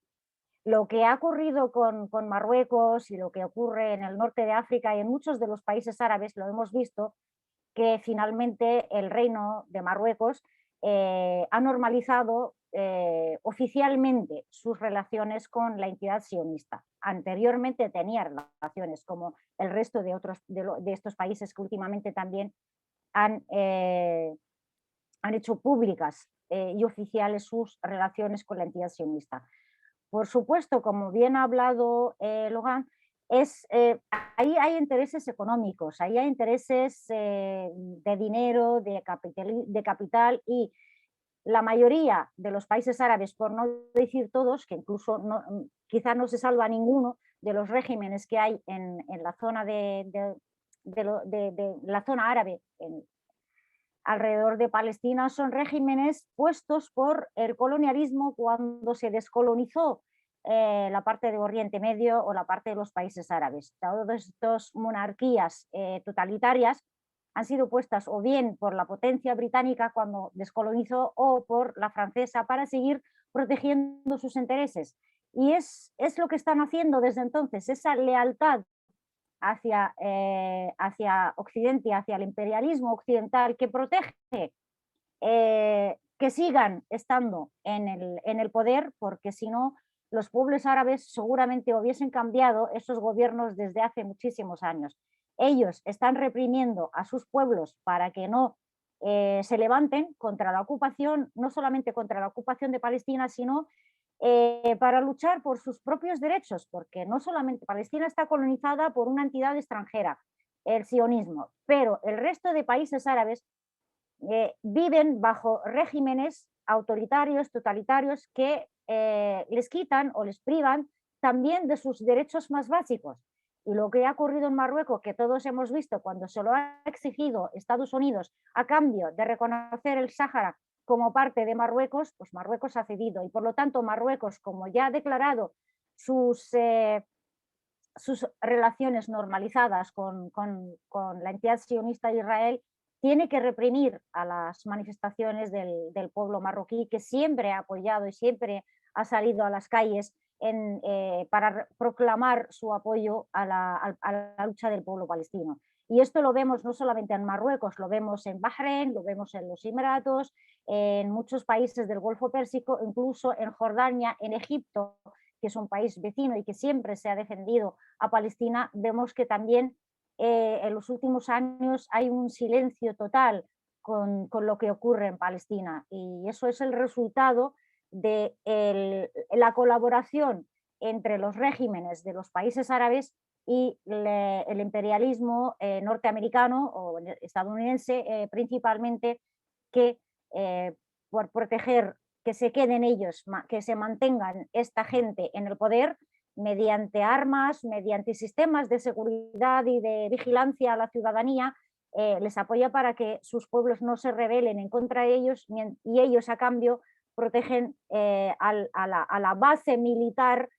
Speaker 2: Lo que ha ocurrido con Marruecos y lo que ocurre en el norte de África y en muchos de los países árabes, lo hemos visto, que finalmente el reino de Marruecos ha normalizado oficialmente sus relaciones con la entidad sionista. Anteriormente tenía relaciones como el resto de estos países que últimamente también han hecho públicas y oficiales sus relaciones con la entidad sionista. Por supuesto, como bien ha hablado Logan, ahí hay intereses económicos, ahí hay intereses de dinero, de capital, y la mayoría de los países árabes, por no decir todos, que incluso quizá no se salva ninguno de los regímenes que hay en la zona de la zona árabe, alrededor de Palestina, son regímenes puestos por el colonialismo cuando se descolonizó la parte de Oriente Medio o la parte de los países árabes. Todas estas monarquías totalitarias han sido puestas o bien por la potencia británica cuando descolonizó o por la francesa para seguir protegiendo sus intereses. Y es lo que están haciendo desde entonces, esa lealtad hacia Occidente, hacia el imperialismo occidental que protege que sigan estando en el poder, porque si no, los pueblos árabes seguramente hubiesen cambiado esos gobiernos desde hace muchísimos años. Ellos están reprimiendo a sus pueblos para que no se levanten contra la ocupación, no solamente contra la ocupación de Palestina, sino para luchar por sus propios derechos, porque no solamente Palestina está colonizada por una entidad extranjera, el sionismo, pero el resto de países árabes viven bajo regímenes autoritarios, totalitarios, que les quitan o les privan también de sus derechos más básicos. Y lo que ha ocurrido en Marruecos, que todos hemos visto cuando se lo ha exigido Estados Unidos a cambio de reconocer el Sáhara como parte de Marruecos, pues Marruecos ha cedido. Y por lo tanto Marruecos, como ya ha declarado sus relaciones normalizadas con la entidad sionista de Israel, tiene que reprimir a las manifestaciones del pueblo marroquí, que siempre ha apoyado y siempre ha salido a las calles para proclamar su apoyo a la lucha del pueblo palestino. Y esto lo vemos no solamente en Marruecos, lo vemos en Bahrein, lo vemos en los Emiratos, en muchos países del Golfo Pérsico, incluso en Jordania, en Egipto, que es un país vecino y que siempre se ha defendido a Palestina. Vemos que también en los últimos años hay un silencio total con lo que ocurre en Palestina, y eso es el resultado de la colaboración entre los regímenes de los países árabes y el imperialismo norteamericano o estadounidense principalmente, que por proteger que se queden ellos, que se mantengan esta gente en el poder, mediante armas, mediante sistemas de seguridad y de vigilancia a la ciudadanía, les apoya para que sus pueblos no se rebelen en contra de ellos y ellos a cambio protegen a la base militar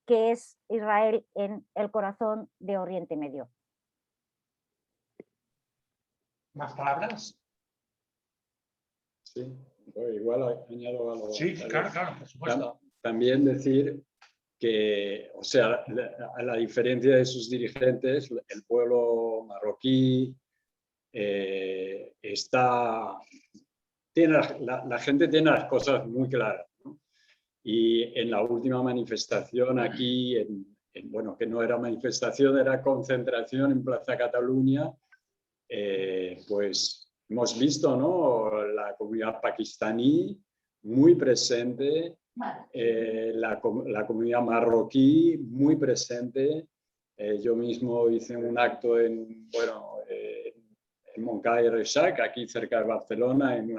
Speaker 2: que es Israel en el corazón de Oriente Medio.
Speaker 1: ¿Más palabras?
Speaker 3: Sí, igual añado algo.
Speaker 1: Sí, claro, por supuesto.
Speaker 3: También decir que, o sea, a la diferencia de sus dirigentes, el pueblo marroquí la gente tiene las cosas muy claras, ¿no? Y en la última manifestación aquí, bueno, que no era manifestación, era concentración en Plaza Cataluña, pues hemos visto, ¿no?, la comunidad pakistaní muy presente, la comunidad marroquí muy presente. Yo mismo hice un acto en Moncada y Reixac, aquí cerca de Barcelona, en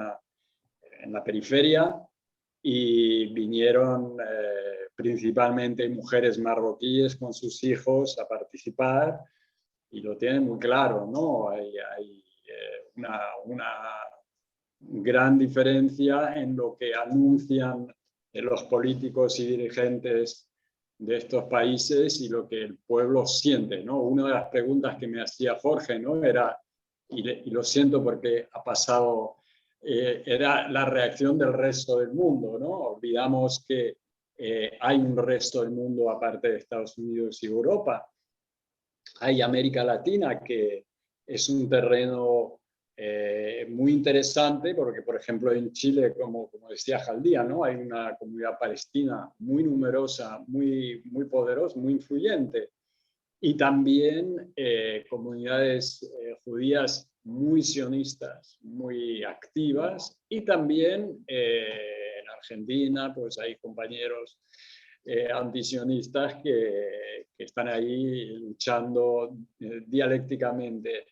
Speaker 3: la periferia, y vinieron principalmente mujeres marroquíes con sus hijos a participar, y lo tienen muy claro, ¿no? Hay una gran diferencia en lo que anuncian los políticos y dirigentes de estos países y lo que el pueblo siente, ¿no? Una de las preguntas que me hacía Jorge, ¿no?, era, y lo siento porque ha pasado, era la reacción del resto del mundo, ¿no? Olvidamos que hay un resto del mundo aparte de Estados Unidos y Europa. Hay América Latina, que es un terreno muy interesante, porque, por ejemplo, en Chile, como decía Jaldía, ¿no?, hay una comunidad palestina muy numerosa, muy poderosa, muy influyente, y también comunidades judías muy sionistas, muy activas, y también en Argentina pues hay compañeros antisionistas que están ahí luchando dialécticamente.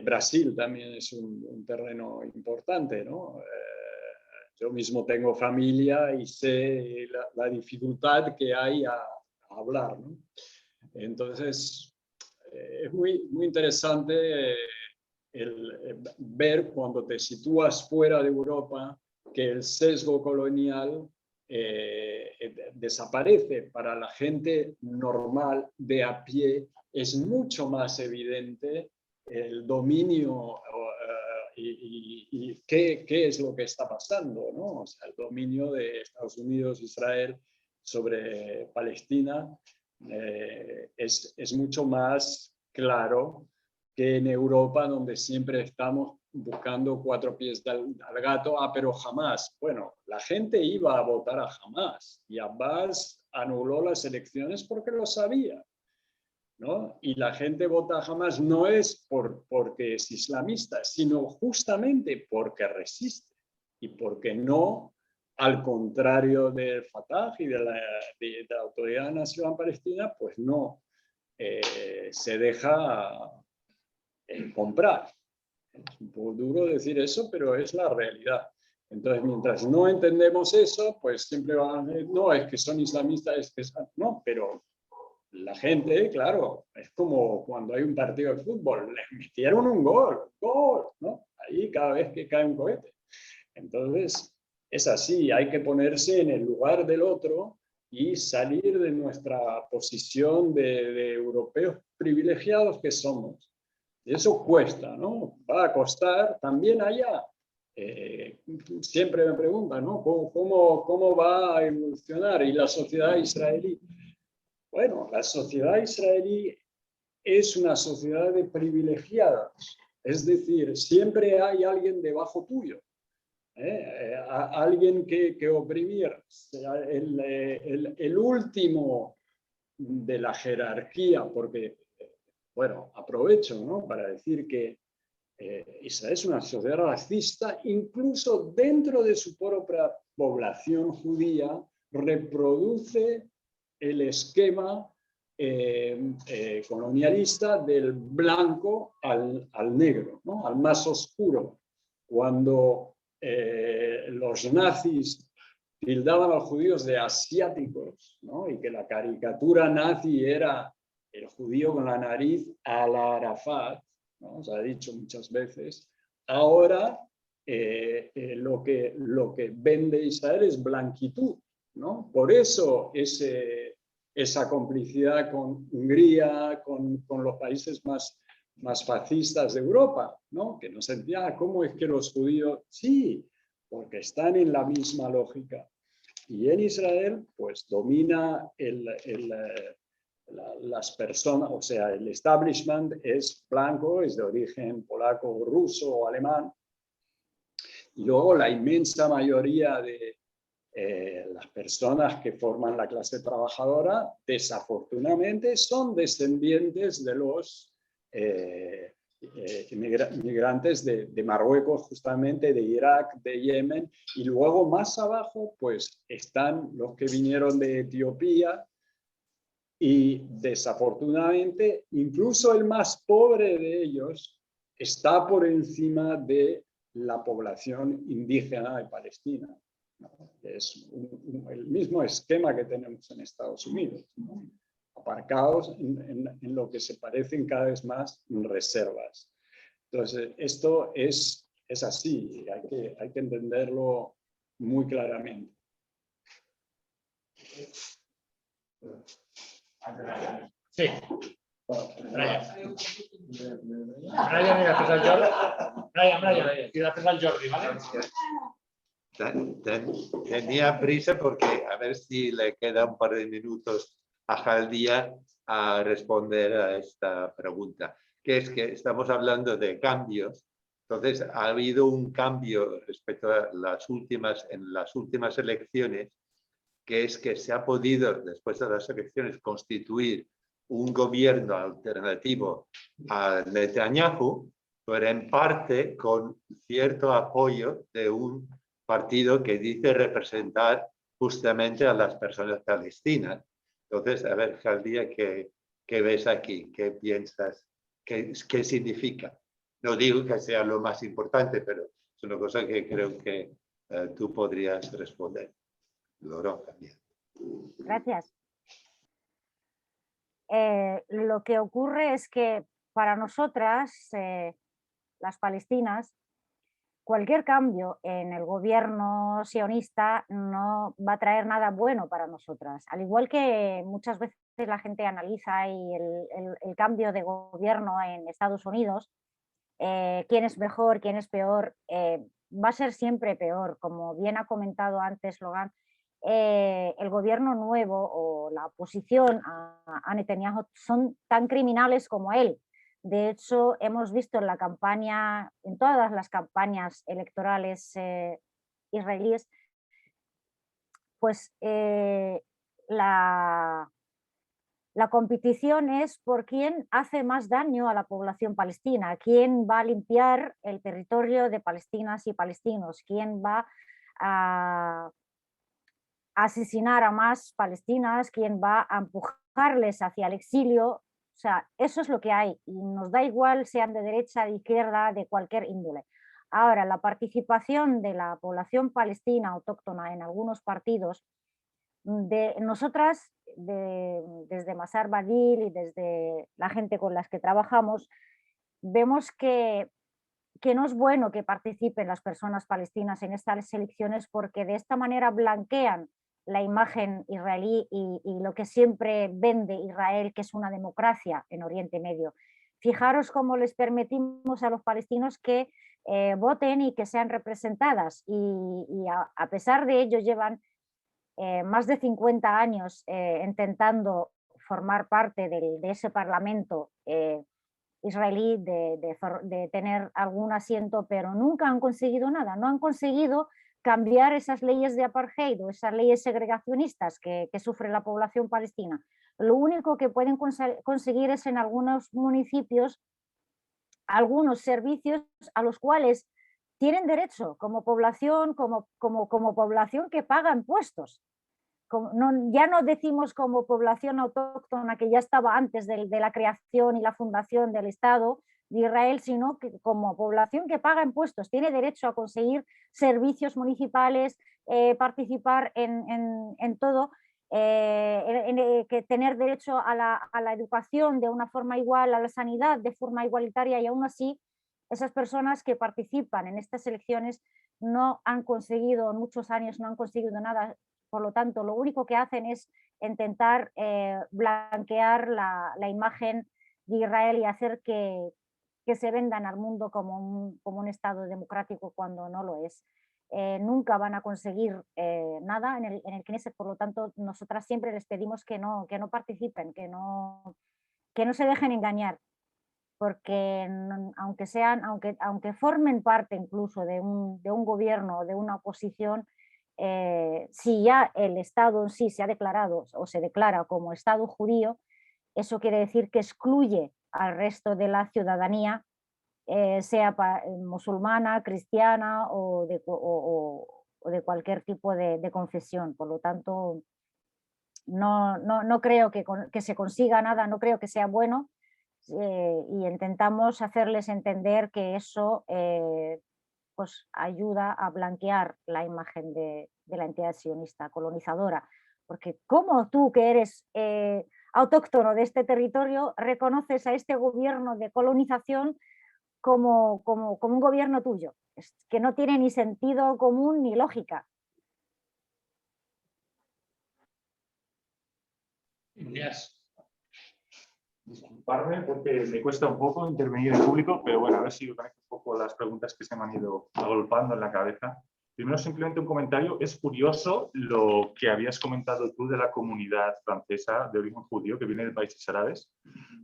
Speaker 3: Brasil también es un terreno importante, ¿no? Yo mismo tengo familia y sé la dificultad que hay a hablar, ¿no? Entonces, es muy interesante ver cuando te sitúas fuera de Europa que el sesgo colonial desaparece. Para la gente normal de a pie es mucho más evidente el dominio y qué es lo que está pasando, ¿no? O sea, el dominio de Estados Unidos, Israel sobre Palestina es mucho más claro que en Europa, donde siempre estamos buscando 4 pies al gato. Pero Hamás, bueno, la gente iba a votar a Hamás y Abbas anuló las elecciones porque lo sabía, ¿no? Y la gente vota a Hamás no es porque es islamista, sino justamente porque resiste y porque no, al contrario del Fatah y de la Autoridad Nacional Palestina, pues no se deja comprar. Es un poco duro decir eso, pero es la realidad. Entonces, mientras no entendemos eso, pues siempre van a decir, no, es que son islamistas, no, pero la gente, claro, es como cuando hay un partido de fútbol, les metieron un gol, ¿no? Ahí cada vez que cae un cohete. Entonces, es así, hay que ponerse en el lugar del otro y salir de nuestra posición de europeos privilegiados que somos. Eso cuesta, ¿no? Va a costar también allá. Siempre me preguntan, ¿no?, ¿cómo va a evolucionar? ¿Y la sociedad israelí? Bueno, la sociedad israelí es una sociedad de privilegiados. Es decir, siempre hay alguien debajo tuyo. Alguien que oprimir. El último de la jerarquía, porque, bueno, aprovecho, ¿no?, para decir que Israel es una sociedad racista, incluso dentro de su propia población judía, reproduce el esquema colonialista del blanco al negro, ¿no?, al más oscuro. Cuando los nazis tildaban a los judíos de asiáticos, ¿no? Y que la caricatura nazi era el judío con la nariz a la Arafat, ¿no? Se ha dicho muchas veces. Ahora lo que vende Israel es blanquitud, ¿no? Por eso esa complicidad con Hungría, con los países más fascistas de Europa, ¿no? Que no se entiende cómo es que los judíos, sí, porque están en la misma lógica. Y en Israel, pues domina las personas, o sea, el establishment es blanco, es de origen polaco, ruso o alemán. Y luego la inmensa mayoría de las personas que forman la clase trabajadora, desafortunadamente, son descendientes de los inmigrantes de Marruecos, justamente, de Irak, de Yemen, y luego más abajo pues están los que vinieron de Etiopía, y desafortunadamente incluso el más pobre de ellos está por encima de la población indígena de Palestina, ¿no? Es el mismo esquema que tenemos en Estados Unidos, ¿no? Aparcados en lo que se parecen cada vez más reservas. Entonces, esto es así, hay que entenderlo muy claramente.
Speaker 1: Sí. Brian. Brian, i després el Jordi. Brian, i després el Jordi, ¿vale?
Speaker 5: Tenía prisa porque a ver si le queda un par de minutos a Jaldía a responder a esta pregunta, que es que estamos hablando de cambios. Entonces, ha habido un cambio respecto a en las últimas elecciones, que es que se ha podido, después de las elecciones, constituir un gobierno alternativo a Netanyahu, pero en parte con cierto apoyo de un partido que dice representar justamente a las personas palestinas. Entonces, a ver, Jaldía, ¿qué ves aquí? ¿Qué piensas? ¿Qué significa? No digo que sea lo más importante, pero es una cosa que creo que tú podrías responder. Loro también.
Speaker 2: Gracias. Lo que ocurre es que para nosotras, las palestinas, cualquier cambio en el gobierno sionista no va a traer nada bueno para nosotras. Al igual que muchas veces la gente analiza el cambio de gobierno en Estados Unidos, quién es mejor, quién es peor, va a ser siempre peor. Como bien ha comentado antes Logan, el gobierno nuevo o la oposición a Netanyahu son tan criminales como él. De hecho, hemos visto en la campaña, en todas las campañas electorales israelíes, pues la competición es por quién hace más daño a la población palestina, quién va a limpiar el territorio de palestinas y palestinos, quién va a asesinar a más palestinas, quién va a empujarles hacia el exilio. O sea, eso es lo que hay y nos da igual sean de derecha, de izquierda, de cualquier índole. Ahora, la participación de la población palestina autóctona en algunos partidos, nosotras, desde Masar Badil y desde la gente con las que trabajamos, vemos que no es bueno que participen las personas palestinas en estas elecciones porque de esta manera blanquean la imagen israelí y lo que siempre vende Israel, que es una democracia en Oriente Medio. Fijaros cómo les permitimos a los palestinos que voten y que sean representadas y a pesar de ello llevan más de 50 años intentando formar parte de ese parlamento israelí, de tener algún asiento, pero nunca han conseguido nada, no han conseguido cambiar esas leyes de apartheid o esas leyes segregacionistas que sufre la población palestina. Lo único que pueden conseguir es en algunos municipios algunos servicios a los cuales tienen derecho como población, como población que paga impuestos. Ya no decimos como población autóctona que ya estaba antes de la creación y la fundación del Estado de Israel, sino que como población que paga impuestos, tiene derecho a conseguir servicios municipales, participar en todo, que tener derecho a la educación de una forma igual, a la sanidad de forma igualitaria, y aún así esas personas que participan en estas elecciones no han conseguido, en muchos años no han conseguido nada. Por lo tanto, lo único que hacen es intentar blanquear la imagen de Israel y hacer que se vendan al mundo como un Estado democrático cuando no lo es. Nunca van a conseguir nada en el Knesset, por lo tanto, nosotras siempre les pedimos que no participen, que no se dejen engañar, porque aunque formen parte incluso de un gobierno o de una oposición, si ya el Estado en sí se ha declarado o se declara como Estado judío, eso quiere decir que excluye al resto de la ciudadanía, sea musulmana, cristiana o de cualquier tipo de confesión. Por lo tanto, no creo que se consiga nada, no creo que sea bueno, y intentamos hacerles entender que eso pues ayuda a blanquear la imagen de la entidad sionista colonizadora. Porque ¿cómo tú, que eres autóctono de este territorio, reconoces a este gobierno de colonización como un gobierno tuyo? Es que no tiene ni sentido común ni lógica.
Speaker 6: Disculparme porque me cuesta un poco intervenir en público, pero bueno, a ver si organizo un poco las preguntas que se me han ido agolpando en la cabeza. Primero, simplemente un comentario. Es curioso lo que habías comentado tú de la comunidad francesa de origen judío que viene de países árabes.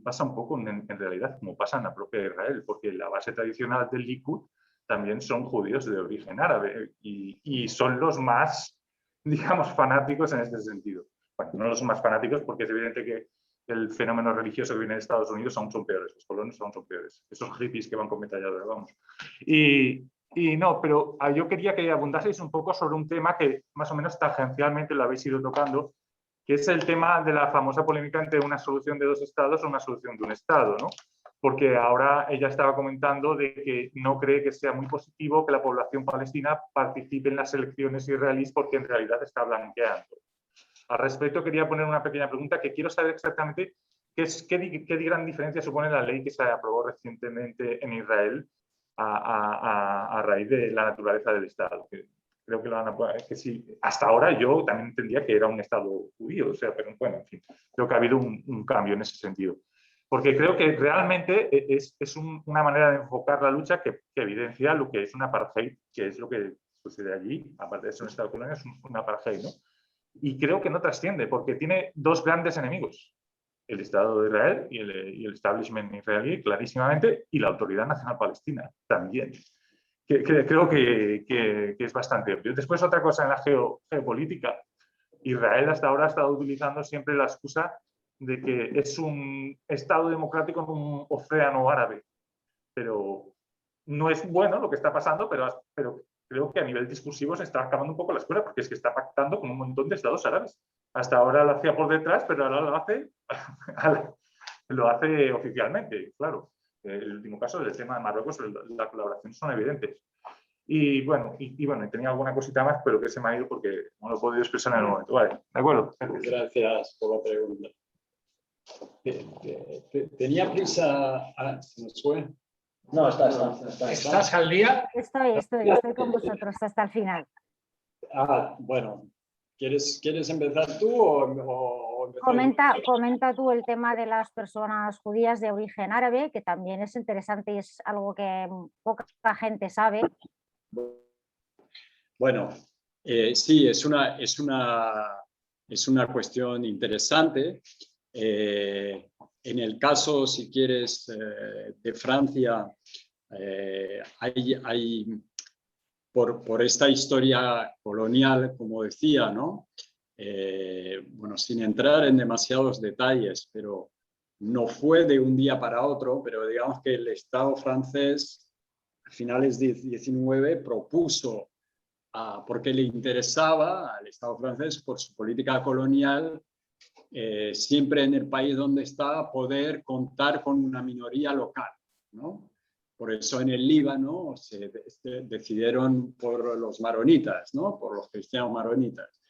Speaker 6: Pasa un poco en realidad como pasa en la propia Israel, porque la base tradicional del Likud también son judíos de origen árabe y son los más, digamos, fanáticos en este sentido. Bueno, no los más fanáticos porque es evidente que el fenómeno religioso que viene de Estados Unidos aún son peores, los colonos aún son peores, esos hippies que van con metralladora, vamos. Y no, pero yo quería que abundaseis un poco sobre un tema que más o menos tangencialmente lo habéis ido tocando, que es el tema de la famosa polémica entre una solución de dos estados o una solución de un estado, ¿no? Porque ahora ella estaba comentando de que no cree que sea muy positivo que la población palestina participe en las elecciones israelíes porque en realidad está blanqueando. Al respecto, quería poner una pequeña pregunta que quiero saber exactamente qué gran diferencia supone la ley que se aprobó recientemente en Israel a raíz de la naturaleza del Estado. Creo que sí. Hasta ahora yo también entendía que era un Estado judío, o sea, pero bueno, en fin, creo que ha habido un cambio en ese sentido. Porque creo que realmente es una manera de enfocar la lucha que evidencia lo que es un apartheid, que es lo que sucede allí, aparte de ser un Estado colonial, es un apartheid, ¿no? Y creo que no trasciende, porque tiene dos grandes enemigos, el Estado de Israel y el establishment israelí, clarísimamente, y la Autoridad Nacional Palestina también. Creo que es bastante obvio. Después, otra cosa en la geopolítica. Israel hasta ahora ha estado utilizando siempre la excusa de que es un Estado democrático en un océano árabe. Pero no es bueno lo que está pasando, pero creo que a nivel discursivo se está acabando un poco la escuela, porque es que está pactando con un montón de estados árabes. Hasta ahora lo hacía por detrás, pero ahora lo hace oficialmente, claro. El último caso del tema de Marruecos, las colaboraciones son evidentes. Y bueno, tenía alguna cosita más, pero que se me ha ido porque no lo he podido expresar en el momento. Vale, de acuerdo.
Speaker 3: Gracias por la pregunta. Tenía prisa. ¿Se nos fue?
Speaker 4: No, está.
Speaker 1: ¿Estás al día?
Speaker 2: Estoy con vosotros hasta el final.
Speaker 3: Bueno. ¿Quieres empezar tú o
Speaker 2: comenta tú el tema de las personas judías de origen árabe, que también es interesante y es algo que poca gente sabe.
Speaker 3: Bueno, sí, es una cuestión interesante. En el caso, si quieres, de Francia, hay por esta historia colonial, como decía, ¿no? Bueno, sin entrar en demasiados detalles, pero no fue de un día para otro, pero digamos que el Estado francés, a finales del 19, propuso, porque le interesaba al Estado francés, por su política colonial, siempre en el país donde estaba, poder contar con una minoría local, ¿no? Por eso en el Líbano se decidieron por los maronitas, ¿no? Por los cristianos maronitas.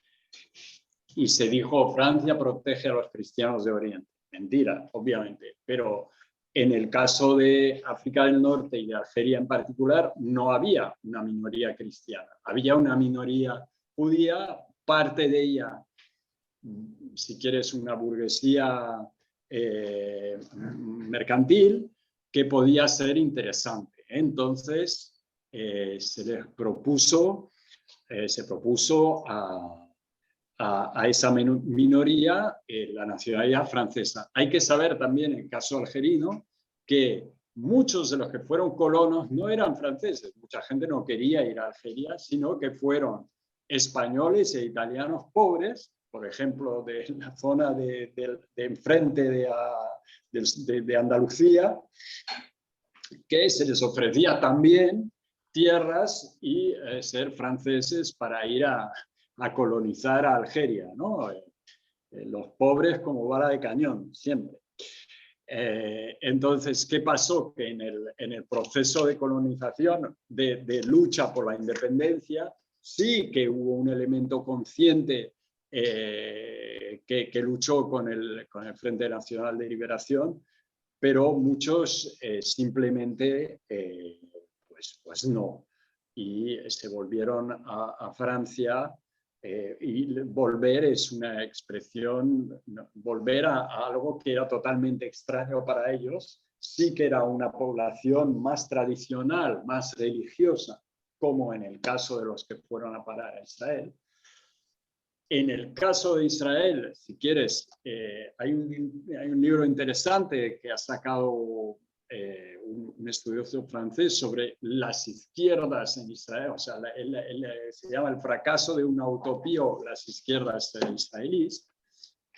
Speaker 3: Y se dijo, Francia protege a los cristianos de Oriente. Mentira, obviamente. Pero en el caso de África del Norte y de Argelia en particular, no había una minoría cristiana. Había una minoría judía, parte de ella, si quieres, una burguesía mercantil, que podía ser interesante. Entonces, se propuso a esa minoría la nacionalidad francesa. Hay que saber también, en el caso algerino, que muchos de los que fueron colonos no eran franceses. Mucha gente no quería ir a Argelia, sino que fueron españoles e italianos pobres, por ejemplo, de la zona de enfrente de Andalucía, que se les ofrecía también tierras y ser franceses para ir a colonizar a Argelia, ¿no? Los pobres como bala de cañón, siempre. Entonces, ¿qué pasó? Que en el proceso de colonización, de lucha por la independencia, sí que hubo un elemento consciente que luchó con el Frente Nacional de Liberación, pero muchos simplemente pues no. Y se volvieron a Francia. Y volver es una expresión, volver a algo que era totalmente extraño para ellos. Sí que era una población más tradicional, más religiosa, como en el caso de los que fueron a parar a Israel. En el caso de Israel, si quieres, hay un libro interesante que ha sacado un estudioso francés sobre las izquierdas en Israel, o sea, se llama El fracaso de una utopía o las izquierdas israelíes,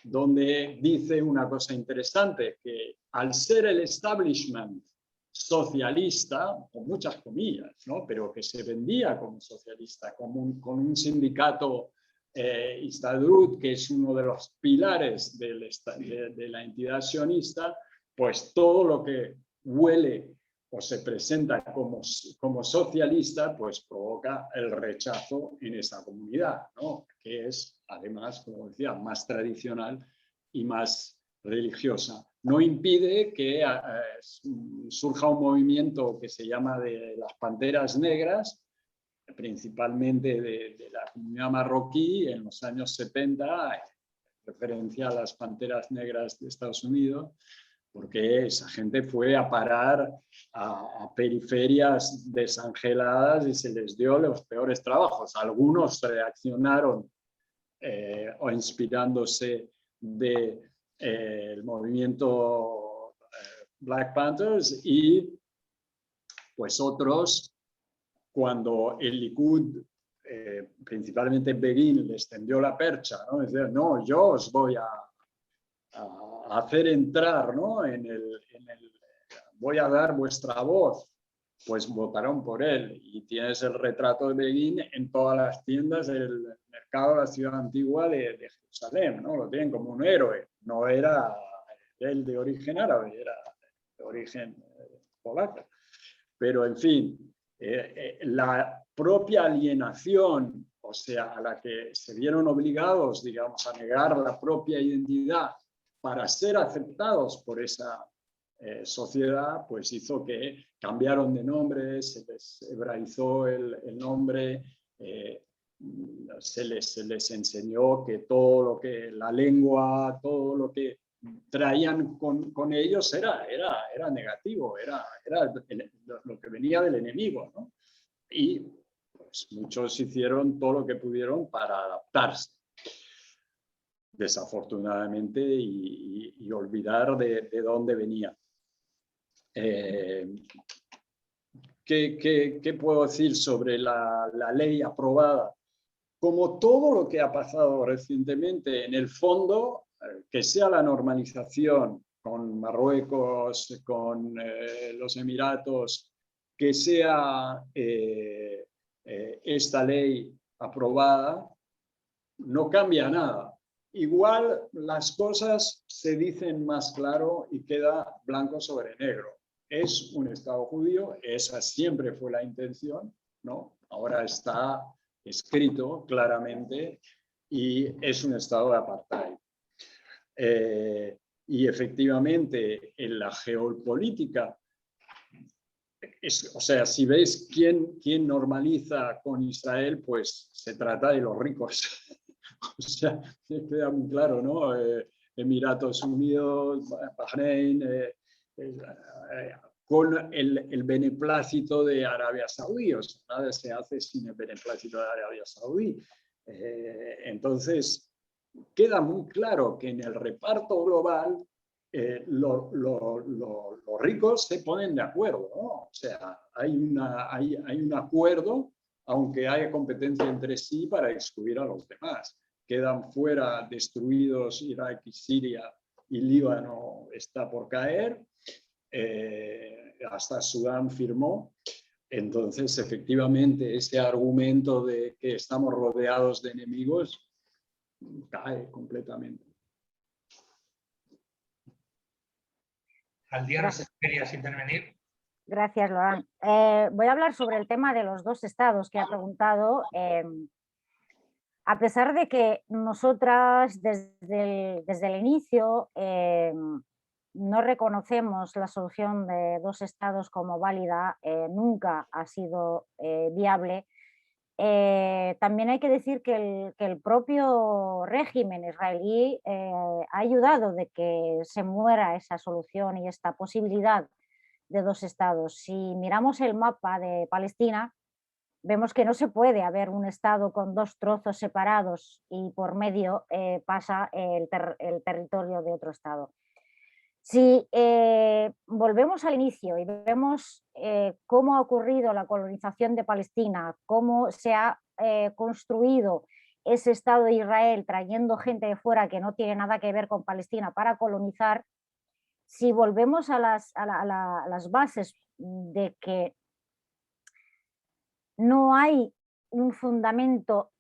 Speaker 3: donde dice una cosa interesante, que al ser el establishment socialista, con muchas comillas, ¿no? Pero que se vendía como socialista, con un sindicato Histadrut, que es uno de los pilares de la entidad sionista, pues todo lo que huele o se presenta como socialista, pues provoca el rechazo en esa comunidad, ¿no? Que es, además, como decía, más tradicional y más religiosa. No impide que surja un movimiento que se llama de las Panteras Negras, principalmente de la comunidad marroquí en los años 70, en referencia a las Panteras Negras de Estados Unidos, porque esa gente fue a parar a periferias desangeladas y se les dio los peores trabajos. Algunos reaccionaron o inspirándose del movimiento Black Panthers y pues otros, cuando el Likud, principalmente Begin, les tendió la percha, ¿no? Es decir, no, yo os voy a hacer entrar, ¿no? Voy a dar vuestra voz, pues votaron por él. Y tienes el retrato de Begin en todas las tiendas del mercado de la ciudad antigua de Jerusalén, ¿no? Lo tienen como un héroe. No era él de origen árabe, era de origen polaco. Pero, en fin, la propia alienación, o sea, a la que se vieron obligados, digamos, a negar la propia identidad para ser aceptados por esa sociedad, pues hizo que cambiaron de nombre, se les hebraizó el nombre, se les enseñó que todo lo que la lengua, todo lo que traían con ellos era negativo, era lo que venía del enemigo, ¿no? Y pues muchos hicieron todo lo que pudieron para adaptarse, desafortunadamente, y olvidar de dónde venía. ¿Qué puedo decir sobre la ley aprobada? Como todo lo que ha pasado recientemente, en el fondo, que sea la normalización con Marruecos, con los Emiratos, que sea esta ley aprobada, no cambia nada. Igual las cosas se dicen más claro y queda blanco sobre negro. es un Estado judío, esa siempre fue la intención, ¿no? Ahora está escrito claramente y es un Estado de apartheid. Y efectivamente en la geopolítica, o sea, si veis quién normaliza con Israel, pues se trata de los ricos. O sea, queda muy claro, ¿no? Emiratos Unidos, Bahrein, con el beneplácito de Arabia Saudí. O sea, nada se hace sin el beneplácito de Arabia Saudí. Entonces, queda muy claro que en el reparto global los ricos se ponen de acuerdo, ¿no? O sea, hay un acuerdo, aunque haya competencia entre sí para excluir a los demás. Quedan fuera destruidos Irak y Siria, y Líbano está por caer, hasta Sudán firmó. Entonces, efectivamente, ese argumento de que estamos rodeados de enemigos cae completamente.
Speaker 1: Aldiana, no sé si querías intervenir.
Speaker 2: Gracias, Laurent. Voy a hablar sobre el tema de los dos estados que ha preguntado. A pesar de que nosotras desde el inicio no reconocemos la solución de dos estados como válida, nunca ha sido viable. También hay que decir que el propio régimen israelí ha ayudado de que se muera esa solución y esta posibilidad de dos estados. Si miramos el mapa de Palestina, vemos que no se puede haber un estado con dos trozos separados y por medio pasa el territorio de otro estado. Si volvemos al inicio y vemos cómo ha ocurrido la colonización de Palestina, cómo se ha construido ese Estado de Israel trayendo gente de fuera que no tiene nada que ver con Palestina para colonizar, si volvemos a las bases de que no hay un fundamento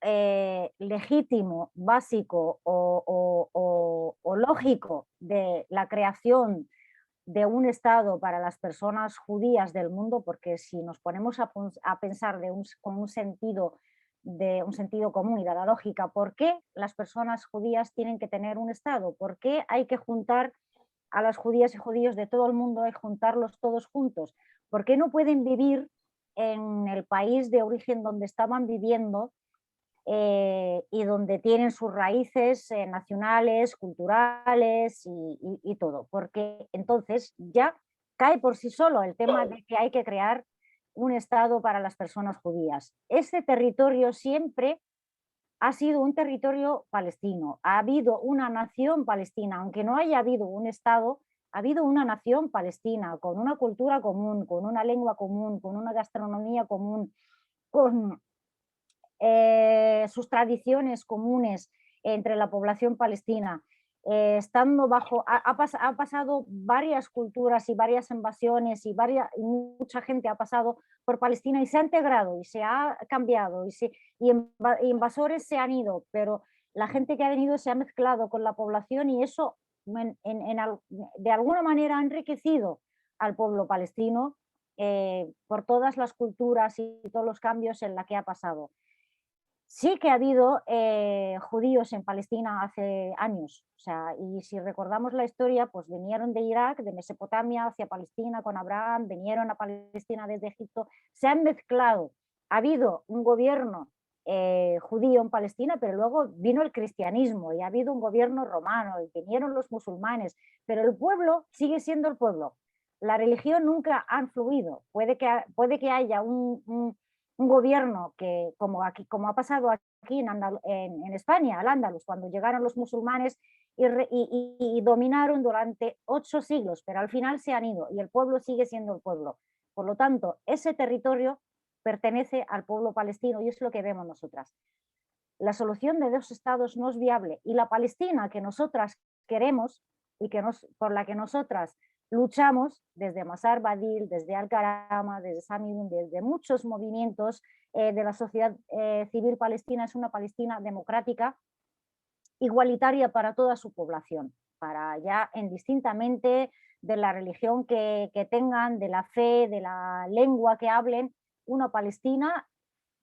Speaker 2: legítimo, básico o lógico de la creación de un Estado para las personas judías del mundo, porque si nos ponemos a pensar con un sentido común y de la lógica, ¿por qué las personas judías tienen que tener un Estado? ¿Por qué hay que juntar a las judías y judíos de todo el mundo y juntarlos todos juntos? ¿Por qué no pueden vivir en el país de origen donde estaban viviendo y donde tienen sus raíces nacionales, culturales y todo? Porque entonces ya cae por sí solo el tema de que hay que crear un Estado para las personas judías. Ese territorio siempre ha sido un territorio palestino, ha habido una nación palestina, aunque no haya habido un Estado, ha habido una nación palestina con una cultura común, con una lengua común, con una gastronomía común, con sus tradiciones comunes entre la población palestina. Estando bajo, ha pasado varias culturas y varias invasiones y mucha gente ha pasado por Palestina y se ha integrado y se ha cambiado y invasores se han ido, pero la gente que ha venido se ha mezclado con la población y eso de alguna manera ha enriquecido al pueblo palestino por todas las culturas y todos los cambios en la que ha pasado. Sí que ha habido judíos en Palestina hace años, o sea, y si recordamos la historia, pues vinieron de Irak, de Mesopotamia hacia Palestina con Abraham, vinieron a Palestina desde Egipto, se han mezclado. Ha habido un gobierno judío en Palestina, pero luego vino el cristianismo y ha habido un gobierno romano y vinieron los musulmanes, pero el pueblo sigue siendo el pueblo. La religión nunca ha influido. Puede que haya un gobierno que, como ha pasado aquí en España, al Andalus, cuando llegaron los musulmanes y dominaron durante 8 siglos, pero al final se han ido y el pueblo sigue siendo el pueblo. Por lo tanto, ese territorio pertenece al pueblo palestino y es lo que vemos nosotras. La solución de dos estados no es viable y la Palestina que nosotras queremos y por la que nosotras luchamos desde Masar Badil, desde Al-Karama, desde Samidun, desde muchos movimientos de la sociedad civil palestina, es una Palestina democrática, igualitaria para toda su población. para ya indistintamente de la religión que tengan, de la fe, de la lengua que hablen, una Palestina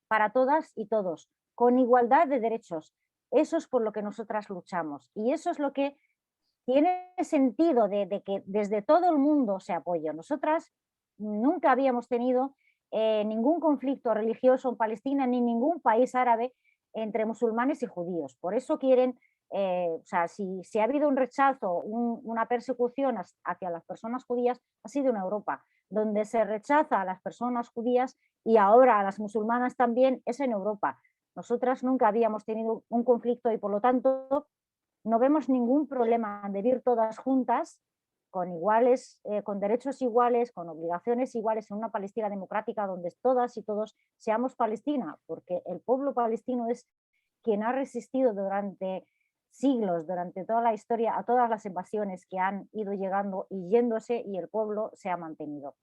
Speaker 2: para todas y todos, con igualdad de derechos. Eso es por lo que nosotras luchamos y eso es lo que tiene sentido de que desde todo el mundo se apoye. Nosotras nunca habíamos tenido ningún conflicto religioso en Palestina ni en ningún país árabe entre musulmanes y judíos. Por eso quieren, o sea, si ha habido un rechazo, una persecución hacia las personas judías, ha sido en Europa. Donde se rechaza a las personas judías y ahora a las musulmanas también es en Europa. Nosotras nunca habíamos tenido un conflicto y por lo tanto no vemos ningún problema en vivir todas juntas con iguales, con derechos iguales, con obligaciones iguales en una Palestina democrática donde todas y todos seamos Palestina, porque el pueblo palestino es quien ha resistido durante siglos, durante toda la historia, a todas las invasiones que han ido llegando y yéndose y el pueblo se ha mantenido.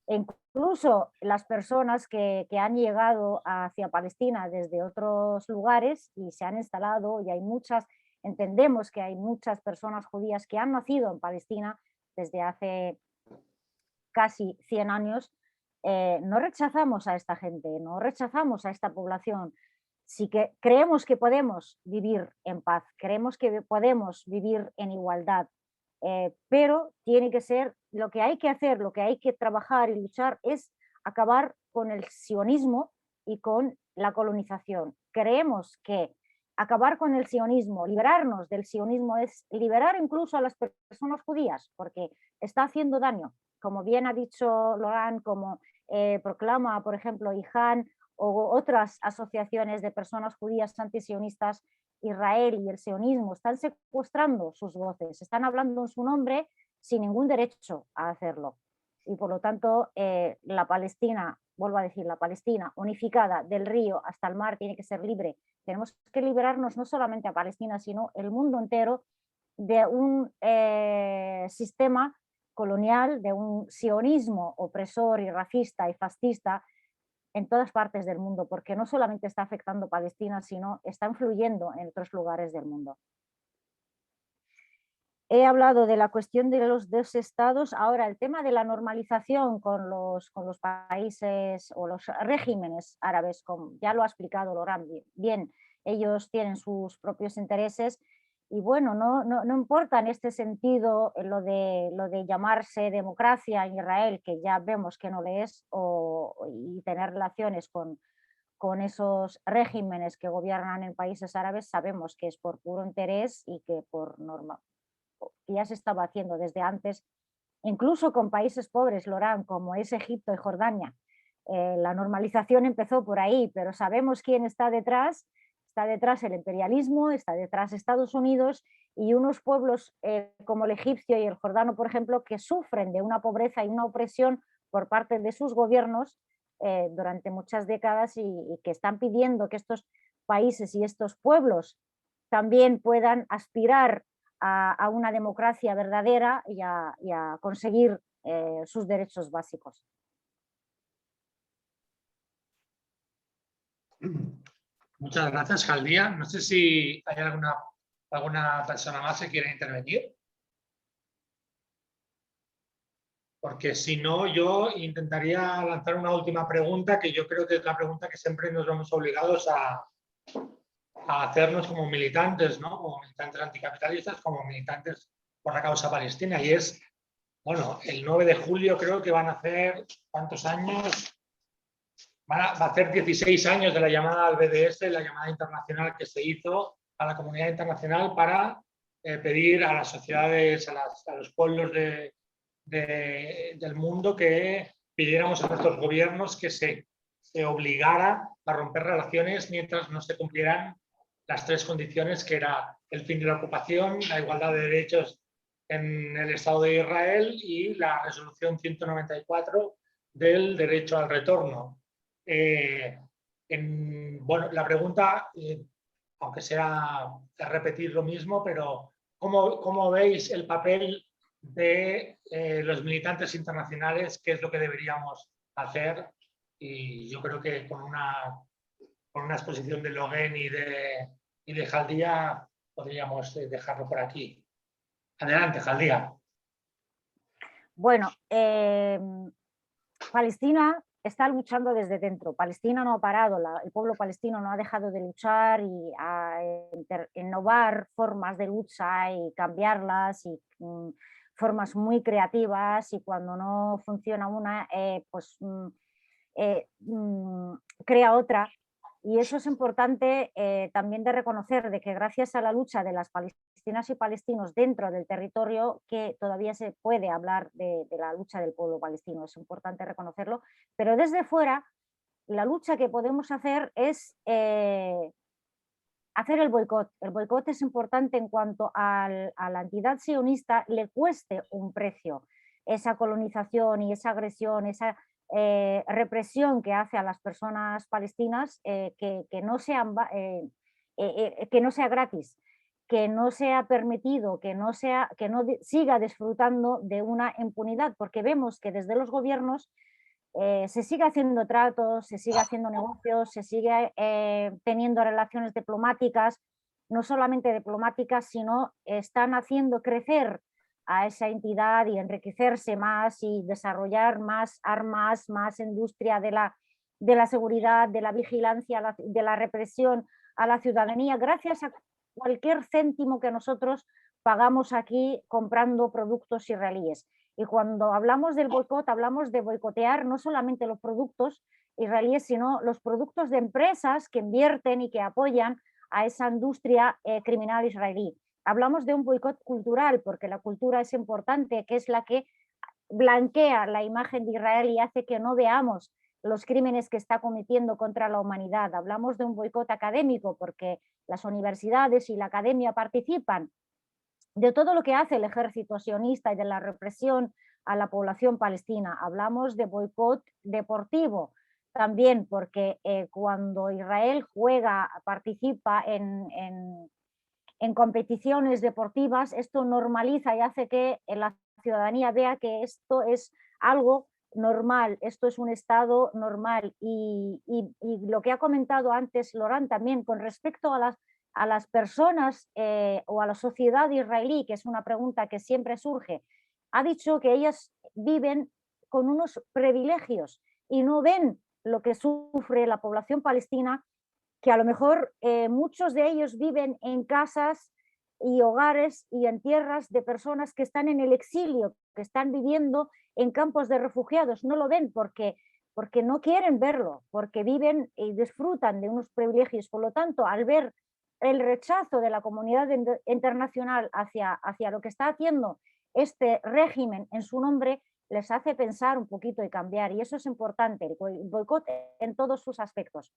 Speaker 2: E incluso las personas que han llegado hacia Palestina desde otros lugares y se han instalado, y hay muchas, entendemos que hay muchas personas judías que han nacido en Palestina desde hace casi 100 años, no rechazamos a esta gente, no rechazamos a esta población. Sí que creemos que podemos vivir en paz, creemos que podemos vivir en igualdad, pero tiene que ser, lo que hay que hacer, lo que hay que trabajar y luchar es acabar con el sionismo y con la colonización. Creemos que acabar con el sionismo, liberarnos del sionismo es liberar incluso a las personas judías, porque está haciendo daño, como bien ha dicho Loran, como proclama, por ejemplo, IJAN o otras asociaciones de personas judías antisionistas. Israel y el sionismo están secuestrando sus voces, están hablando en su nombre sin ningún derecho a hacerlo. Y por lo tanto, la Palestina, vuelvo a decir, la Palestina unificada del río hasta el mar tiene que ser libre. Tenemos que liberarnos no solamente a Palestina, sino el mundo entero de un sistema colonial, de un sionismo opresor y racista y fascista en todas partes del mundo, porque no solamente está afectando a Palestina, sino está influyendo en otros lugares del mundo. He hablado de la cuestión de los dos estados. Ahora, el tema de la normalización con los países o los regímenes árabes, como ya lo ha explicado Loran bien, ellos tienen sus propios intereses y bueno, no importa en este sentido lo de llamarse democracia en Israel, que ya vemos que no le es, y tener relaciones con esos regímenes que gobiernan en países árabes, sabemos que es por puro interés y que por norma, que ya se estaba haciendo desde antes, incluso con países pobres, Loran, como es Egipto y Jordania. La normalización empezó por ahí, pero sabemos quién está detrás. Está detrás el imperialismo, está detrás Estados Unidos y unos pueblos como el egipcio y el jordano, por ejemplo, que sufren de una pobreza y una opresión por parte de sus gobiernos durante muchas décadas y que están pidiendo que estos países y estos pueblos también puedan aspirar a una democracia verdadera y a conseguir sus derechos básicos.
Speaker 1: Muchas gracias, Jaldía. No sé si hay alguna persona más que quiera intervenir. Porque si no, yo intentaría lanzar una última pregunta, que yo creo que es la pregunta que siempre nos vemos obligados a hacernos como militantes, ¿no? Como militantes anticapitalistas, como militantes por la causa palestina. Y es, bueno, el 9 de julio creo que van a hacer, ¿cuántos años? Va a hacer 16 años de la llamada al BDS, la llamada internacional que se hizo a la comunidad internacional para pedir a las sociedades, a los pueblos del mundo que pidiéramos a nuestros gobiernos que se obligara a romper relaciones mientras no se cumplieran las tres condiciones, que era el fin de la ocupación, la igualdad de derechos en el Estado de Israel y la resolución 194 del derecho al retorno. Bueno, la pregunta, aunque sea repetir lo mismo, pero ¿cómo veis el papel de los militantes internacionales? ¿Qué es lo que deberíamos hacer? Y yo creo que con una exposición de Logan y de Jaldía podríamos dejarlo por aquí. Adelante, Jaldía.
Speaker 2: Bueno, Palestina está luchando desde dentro. Palestina no ha parado, el pueblo palestino no ha dejado de luchar y a innovar formas de lucha y cambiarlas y formas muy creativas, y cuando no funciona una, crea otra. Y eso es importante también de reconocer, de que gracias a la lucha de las palestinas y palestinos dentro del territorio, que todavía se puede hablar de la lucha del pueblo palestino, es importante reconocerlo, pero desde fuera la lucha que podemos hacer es hacer el boicot. El boicot es importante en cuanto a la entidad sionista le cueste un precio esa colonización y esa agresión, esa represión que hace a las personas palestinas, que no sea gratis, que no sea permitido, que no siga disfrutando de una impunidad, porque vemos que desde los gobiernos se sigue haciendo tratos, se sigue haciendo negocios, se sigue teniendo relaciones diplomáticas, no solamente diplomáticas, sino están haciendo crecer a esa entidad y enriquecerse más y desarrollar más armas, más industria de la seguridad, de la vigilancia, de la represión a la ciudadanía, gracias a cualquier céntimo que nosotros pagamos aquí comprando productos israelíes. Y cuando hablamos del boicot, hablamos de boicotear no solamente los productos israelíes, sino los productos de empresas que invierten y que apoyan a esa industria criminal israelí. Hablamos de un boicot cultural, porque la cultura es importante, que es la que blanquea la imagen de Israel y hace que no veamos los crímenes que está cometiendo contra la humanidad. Hablamos de un boicot académico, porque las universidades y la academia participan de todo lo que hace el ejército sionista y de la represión a la población palestina. Hablamos de boicot deportivo también, porque cuando Israel juega, participa en competiciones deportivas, esto normaliza y hace que la ciudadanía vea que esto es algo normal, esto es un estado normal. Y lo que ha comentado antes Laurent también con respecto a las personas o a la sociedad israelí, que es una pregunta que siempre surge, ha dicho que ellas viven con unos privilegios y no ven lo que sufre la población palestina, que a lo mejor muchos de ellos viven en casas y hogares y en tierras de personas que están en el exilio, que están viviendo en campos de refugiados. No lo ven porque no quieren verlo, porque viven y disfrutan de unos privilegios. Por lo tanto, al ver el rechazo de la comunidad internacional hacia lo que está haciendo este régimen en su nombre, les hace pensar un poquito y cambiar. Y eso es importante, el boicot en todos sus aspectos.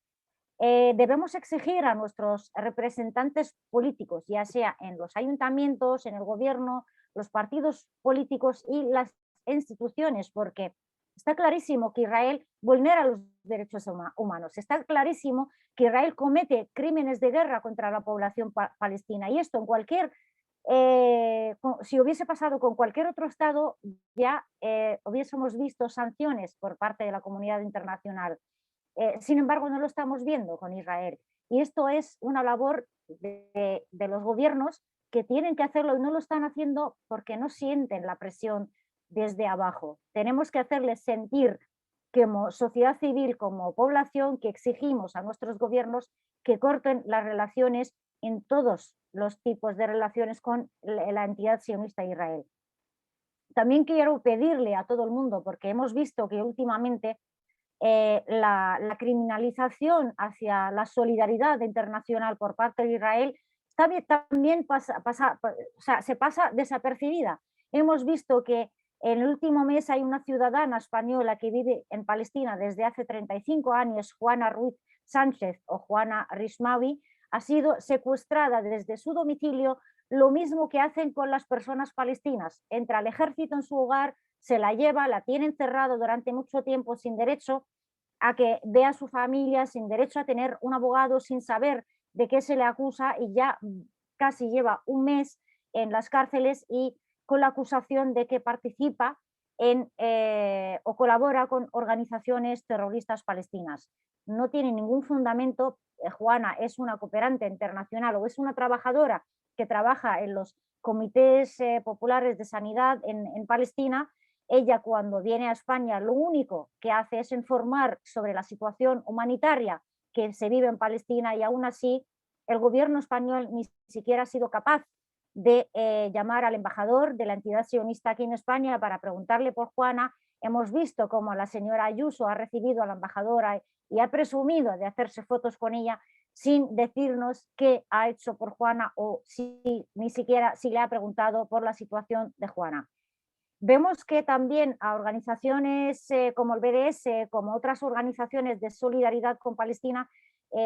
Speaker 2: Debemos exigir a nuestros representantes políticos, ya sea en los ayuntamientos, en el gobierno, los partidos políticos y las instituciones, porque está clarísimo que Israel vulnera los derechos humanos, está clarísimo que Israel comete crímenes de guerra contra la población palestina, y esto en cualquier, si hubiese pasado con cualquier otro estado, ya hubiésemos visto sanciones por parte de la comunidad internacional. Sin embargo, no lo estamos viendo con Israel. Y esto es una labor de los gobiernos que tienen que hacerlo, y no lo están haciendo porque no sienten la presión desde abajo. Tenemos que hacerles sentir, como sociedad civil, como población, que exigimos a nuestros gobiernos que corten las relaciones en todos los tipos de relaciones con la entidad sionista Israel. También quiero pedirle a todo el mundo, porque hemos visto que últimamente la criminalización hacia la solidaridad internacional por parte de Israel también se pasa desapercibida. Hemos visto que en el último mes hay una ciudadana española que vive en Palestina desde hace 35 años, Juana Ruiz Sánchez o Juana Rismawi, ha sido secuestrada desde su domicilio, lo mismo que hacen con las personas palestinas. Entra el ejército en su hogar, se la lleva, la tiene encerrado durante mucho tiempo sin derecho a que vea a su familia, sin derecho a tener un abogado, sin saber de qué se le acusa, y ya casi lleva un mes en las cárceles y con la acusación de que participa o colabora con organizaciones terroristas palestinas. no tiene ningún fundamento. Juana es una cooperante internacional o es una trabajadora que trabaja en los comités populares de sanidad en Palestina. Ella, cuando viene a España, lo único que hace es informar sobre la situación humanitaria que se vive en Palestina, y aún así el gobierno español ni siquiera ha sido capaz de llamar al embajador de la entidad sionista aquí en España para preguntarle por Juana. Hemos visto cómo la señora Ayuso ha recibido a la embajadora y ha presumido de hacerse fotos con ella sin decirnos qué ha hecho por Juana o ni siquiera si le ha preguntado por la situación de Juana. Vemos que también a organizaciones como el BDS, como otras organizaciones de solidaridad con Palestina,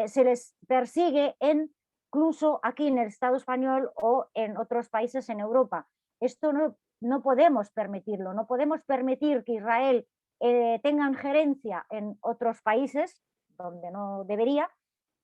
Speaker 2: se les persigue incluso aquí en el Estado español o en otros países en Europa. Esto no podemos permitirlo, no podemos permitir que Israel tenga injerencia en otros países donde no debería,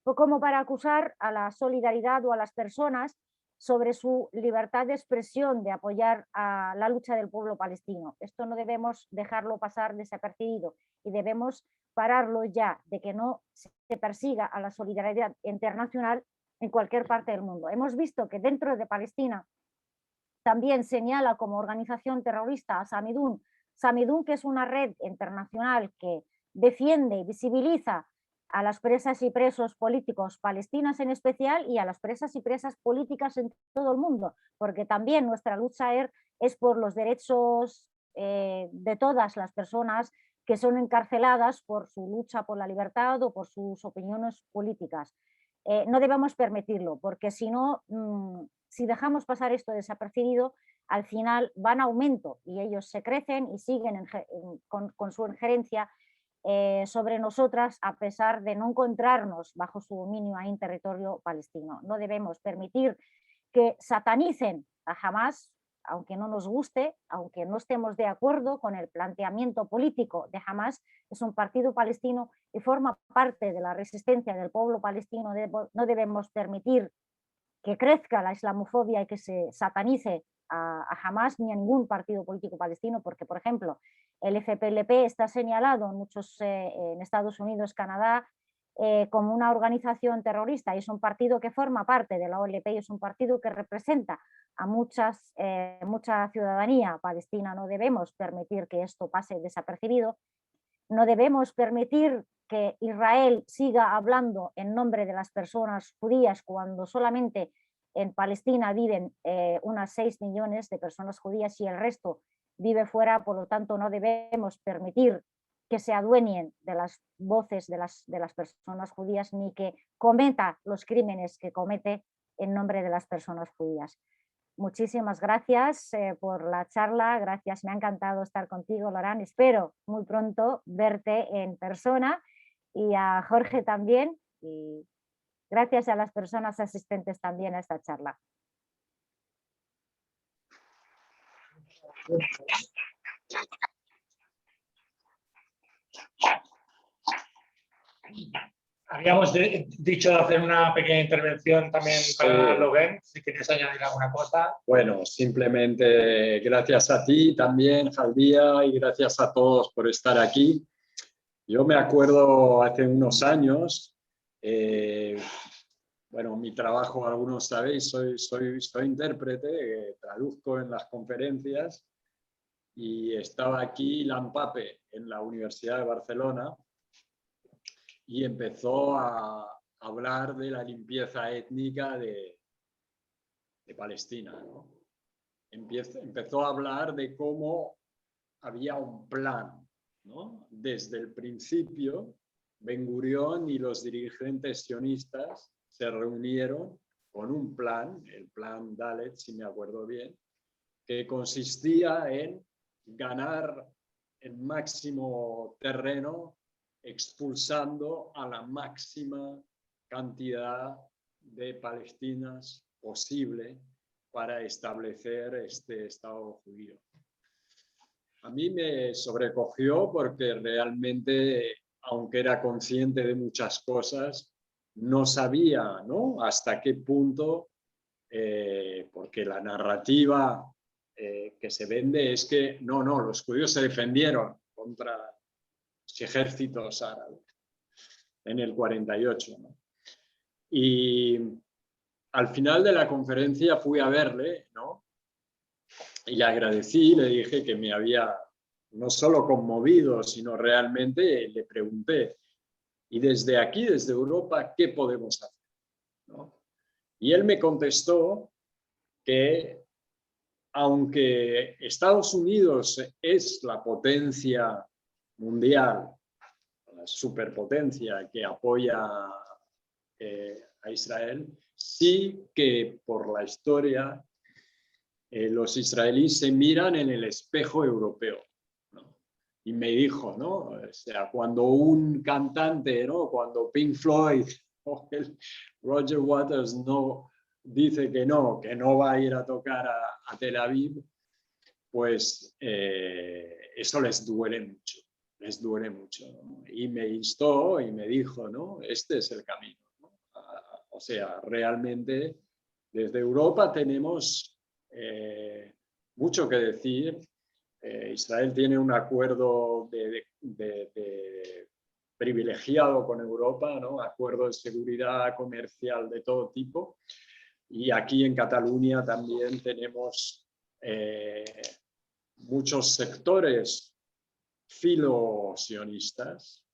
Speaker 2: como para acusar a la solidaridad o a las personas sobre su libertad de expresión, de apoyar a la lucha del pueblo palestino. Esto no debemos dejarlo pasar desapercibido y debemos pararlo ya, de que no se persiga a la solidaridad internacional en cualquier parte del mundo. Hemos visto que dentro de Palestina también señala como organización terrorista a Samidun, que es una red internacional que defiende y visibiliza a las presas y presos políticos palestinas en especial y a las presas y presas políticas en todo el mundo, porque también nuestra lucha es por los derechos de todas las personas que son encarceladas por su lucha por la libertad o por sus opiniones políticas. No debemos permitirlo, porque si no, si dejamos pasar esto desapercibido, al final van a aumento y ellos se crecen y siguen con su injerencia sobre nosotras, a pesar de no encontrarnos bajo su dominio ahí en territorio palestino. No debemos permitir que satanicen a Hamás, aunque no nos guste, aunque no estemos de acuerdo con el planteamiento político de Hamás. Es un partido palestino y forma parte de la resistencia del pueblo palestino. No debemos permitir que crezca la islamofobia y que se satanice a Hamás ni a ningún partido político palestino, porque, por ejemplo, el FPLP está señalado en Estados Unidos, Canadá, como una organización terrorista, y es un partido que forma parte de la OLP y es un partido que representa a mucha ciudadanía palestina. No debemos permitir que esto pase desapercibido. No debemos permitir que Israel siga hablando en nombre de las personas judías cuando solamente en Palestina viven unas 6 millones de personas judías y el resto vive fuera. Por lo tanto, no debemos permitir que se adueñen de las voces de las personas judías ni que cometa los crímenes que comete en nombre de las personas judías. Muchísimas gracias por la charla, gracias, me ha encantado estar contigo, Lorán. Espero muy pronto verte en persona y a Jorge también. Y gracias a las personas asistentes también a esta charla.
Speaker 1: Habíamos dicho de hacer una pequeña intervención también para Logan, si quieres añadir alguna cosa.
Speaker 3: Bueno, simplemente gracias a ti también, Jaldía, y gracias a todos por estar aquí. Yo me acuerdo hace unos años, bueno, mi trabajo, algunos sabéis, soy intérprete, traduzco en las conferencias, y estaba aquí Ilan Pape en la Universidad de Barcelona y empezó a hablar de la limpieza étnica de Palestina, ¿no? Empezó a hablar de cómo había un plan, ¿no? Desde el principio, Ben Gurión y los dirigentes sionistas se reunieron con un plan, el plan Dalet, si me acuerdo bien, que consistía en ganar el máximo terreno expulsando a la máxima cantidad de palestinas posible para establecer este Estado judío. A mí me sobrecogió porque realmente, aunque era consciente de muchas cosas, no sabía, ¿no?, hasta qué punto, porque la narrativa que se vende es que no, los judíos se defendieron contra los ejércitos árabes. en el 48, ¿no? Y al final de la conferencia fui a verle, ¿no? Y le agradecí, le dije que me había no solo conmovido, sino realmente le pregunté, y desde aquí, desde Europa, ¿qué podemos hacer? ¿No? Y él me contestó que aunque Estados Unidos es la potencia mundial, la superpotencia que apoya a Israel, sí que por la historia los israelíes se miran en el espejo europeo, ¿no? Y me dijo, ¿no? O sea, cuando un cantante, ¿no? Cuando Pink Floyd o el Roger Waters no dice que no va a ir a tocar a Tel Aviv, pues eso les duele mucho, ¿no? Y me instó y me dijo, ¿no? Este es el camino, ¿no? O sea, realmente desde Europa tenemos mucho que decir. Israel tiene un acuerdo privilegiado con Europa, ¿no? Acuerdo de seguridad comercial de todo tipo. Y aquí en Cataluña también tenemos muchos sectores filo-sionistas,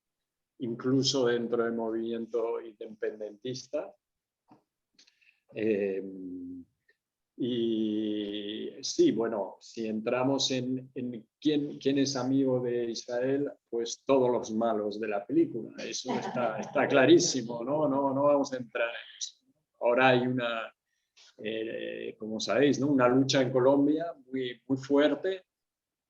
Speaker 3: incluso dentro del movimiento independentista. Y sí, bueno, si entramos en quién es amigo de Israel, pues todos los malos de la película. Eso está clarísimo, ¿no? No vamos a entrar en eso. Ahora hay una, como sabéis, ¿no? Una lucha en Colombia muy, muy fuerte,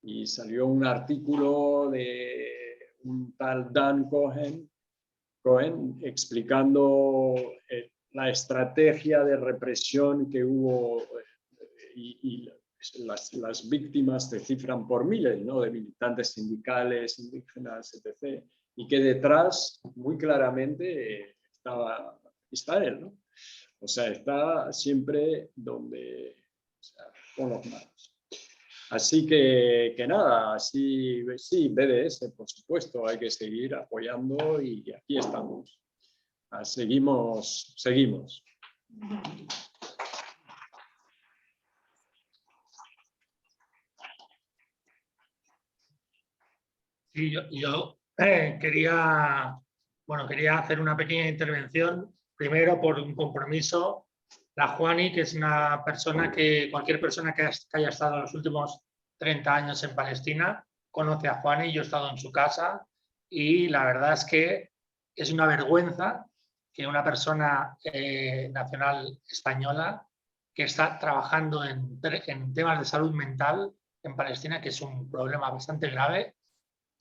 Speaker 3: y salió un artículo de un tal Dan Cohen explicando la estrategia de represión que hubo, y las víctimas se cifran por miles, ¿no? De militantes sindicales, indígenas, etc. Y que detrás, muy claramente, estaba Israel, ¿no? O sea, está siempre donde, o sea, con los malos. Así que nada, sí, BDS, por supuesto, hay que seguir apoyando, y aquí estamos. Seguimos.
Speaker 1: Sí, yo quería hacer una pequeña intervención, primero por un compromiso. La Juani, que es una persona cualquier persona que haya estado los últimos 30 años en Palestina, conoce a Juani. Yo he estado en su casa y la verdad es que es una vergüenza que una persona nacional española que está trabajando en temas de salud mental en Palestina, que es un problema bastante grave,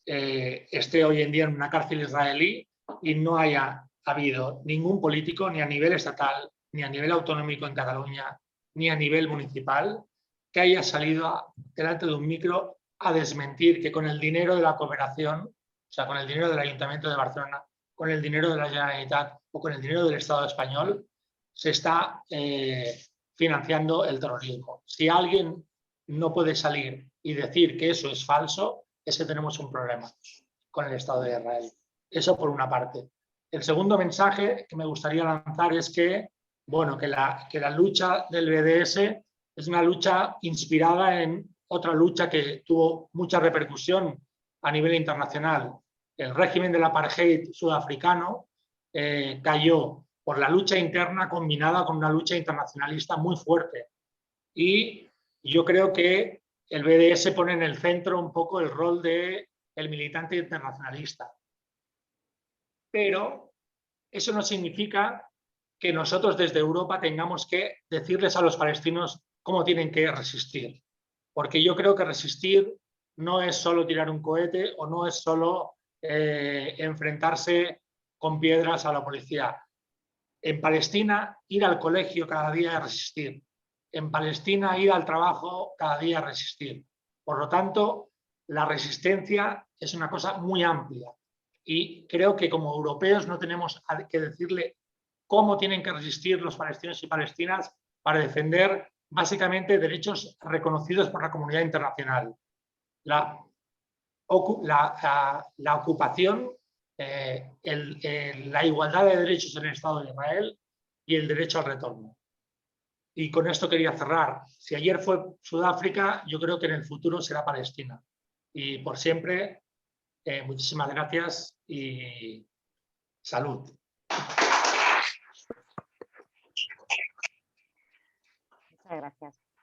Speaker 1: esté hoy en día en una cárcel israelí y no haya habido ningún político, ni a nivel estatal, ni a nivel autonómico en Cataluña, ni a nivel municipal, que haya salido delante de un micro a desmentir que con el dinero de la cooperación, o sea, con el dinero del Ayuntamiento de Barcelona, con el dinero de la Generalitat o con el dinero del Estado español, se está financiando el terrorismo. Si alguien no puede salir y decir que eso es falso, es que tenemos un problema con el Estado de Israel. Eso por una parte. El segundo mensaje que me gustaría lanzar es que, bueno, que la lucha del BDS es una lucha inspirada en otra lucha que tuvo mucha repercusión a nivel internacional. El régimen del apartheid sudafricano cayó por la lucha interna combinada con una lucha internacionalista muy fuerte. Y yo creo que el BDS pone en el centro un poco el rol del militante internacionalista. Pero eso no significa que nosotros desde Europa tengamos que decirles a los palestinos cómo tienen que resistir. Porque yo creo que resistir no es solo tirar un cohete o no es solo enfrentarse con piedras a la policía. En Palestina, ir al colegio cada día es resistir. En Palestina, ir al trabajo cada día es resistir. Por lo tanto, la resistencia es una cosa muy amplia. Y creo que como europeos no tenemos que decirle cómo tienen que resistir los palestinos y palestinas para defender básicamente derechos reconocidos por la comunidad internacional. La ocupación la igualdad de derechos en el Estado de Israel y el derecho al retorno. Y con esto quería cerrar. Si ayer fue Sudáfrica, yo creo que en el futuro será Palestina. Y por siempre, muchísimas gracias y salud.
Speaker 2: Muchas gracias.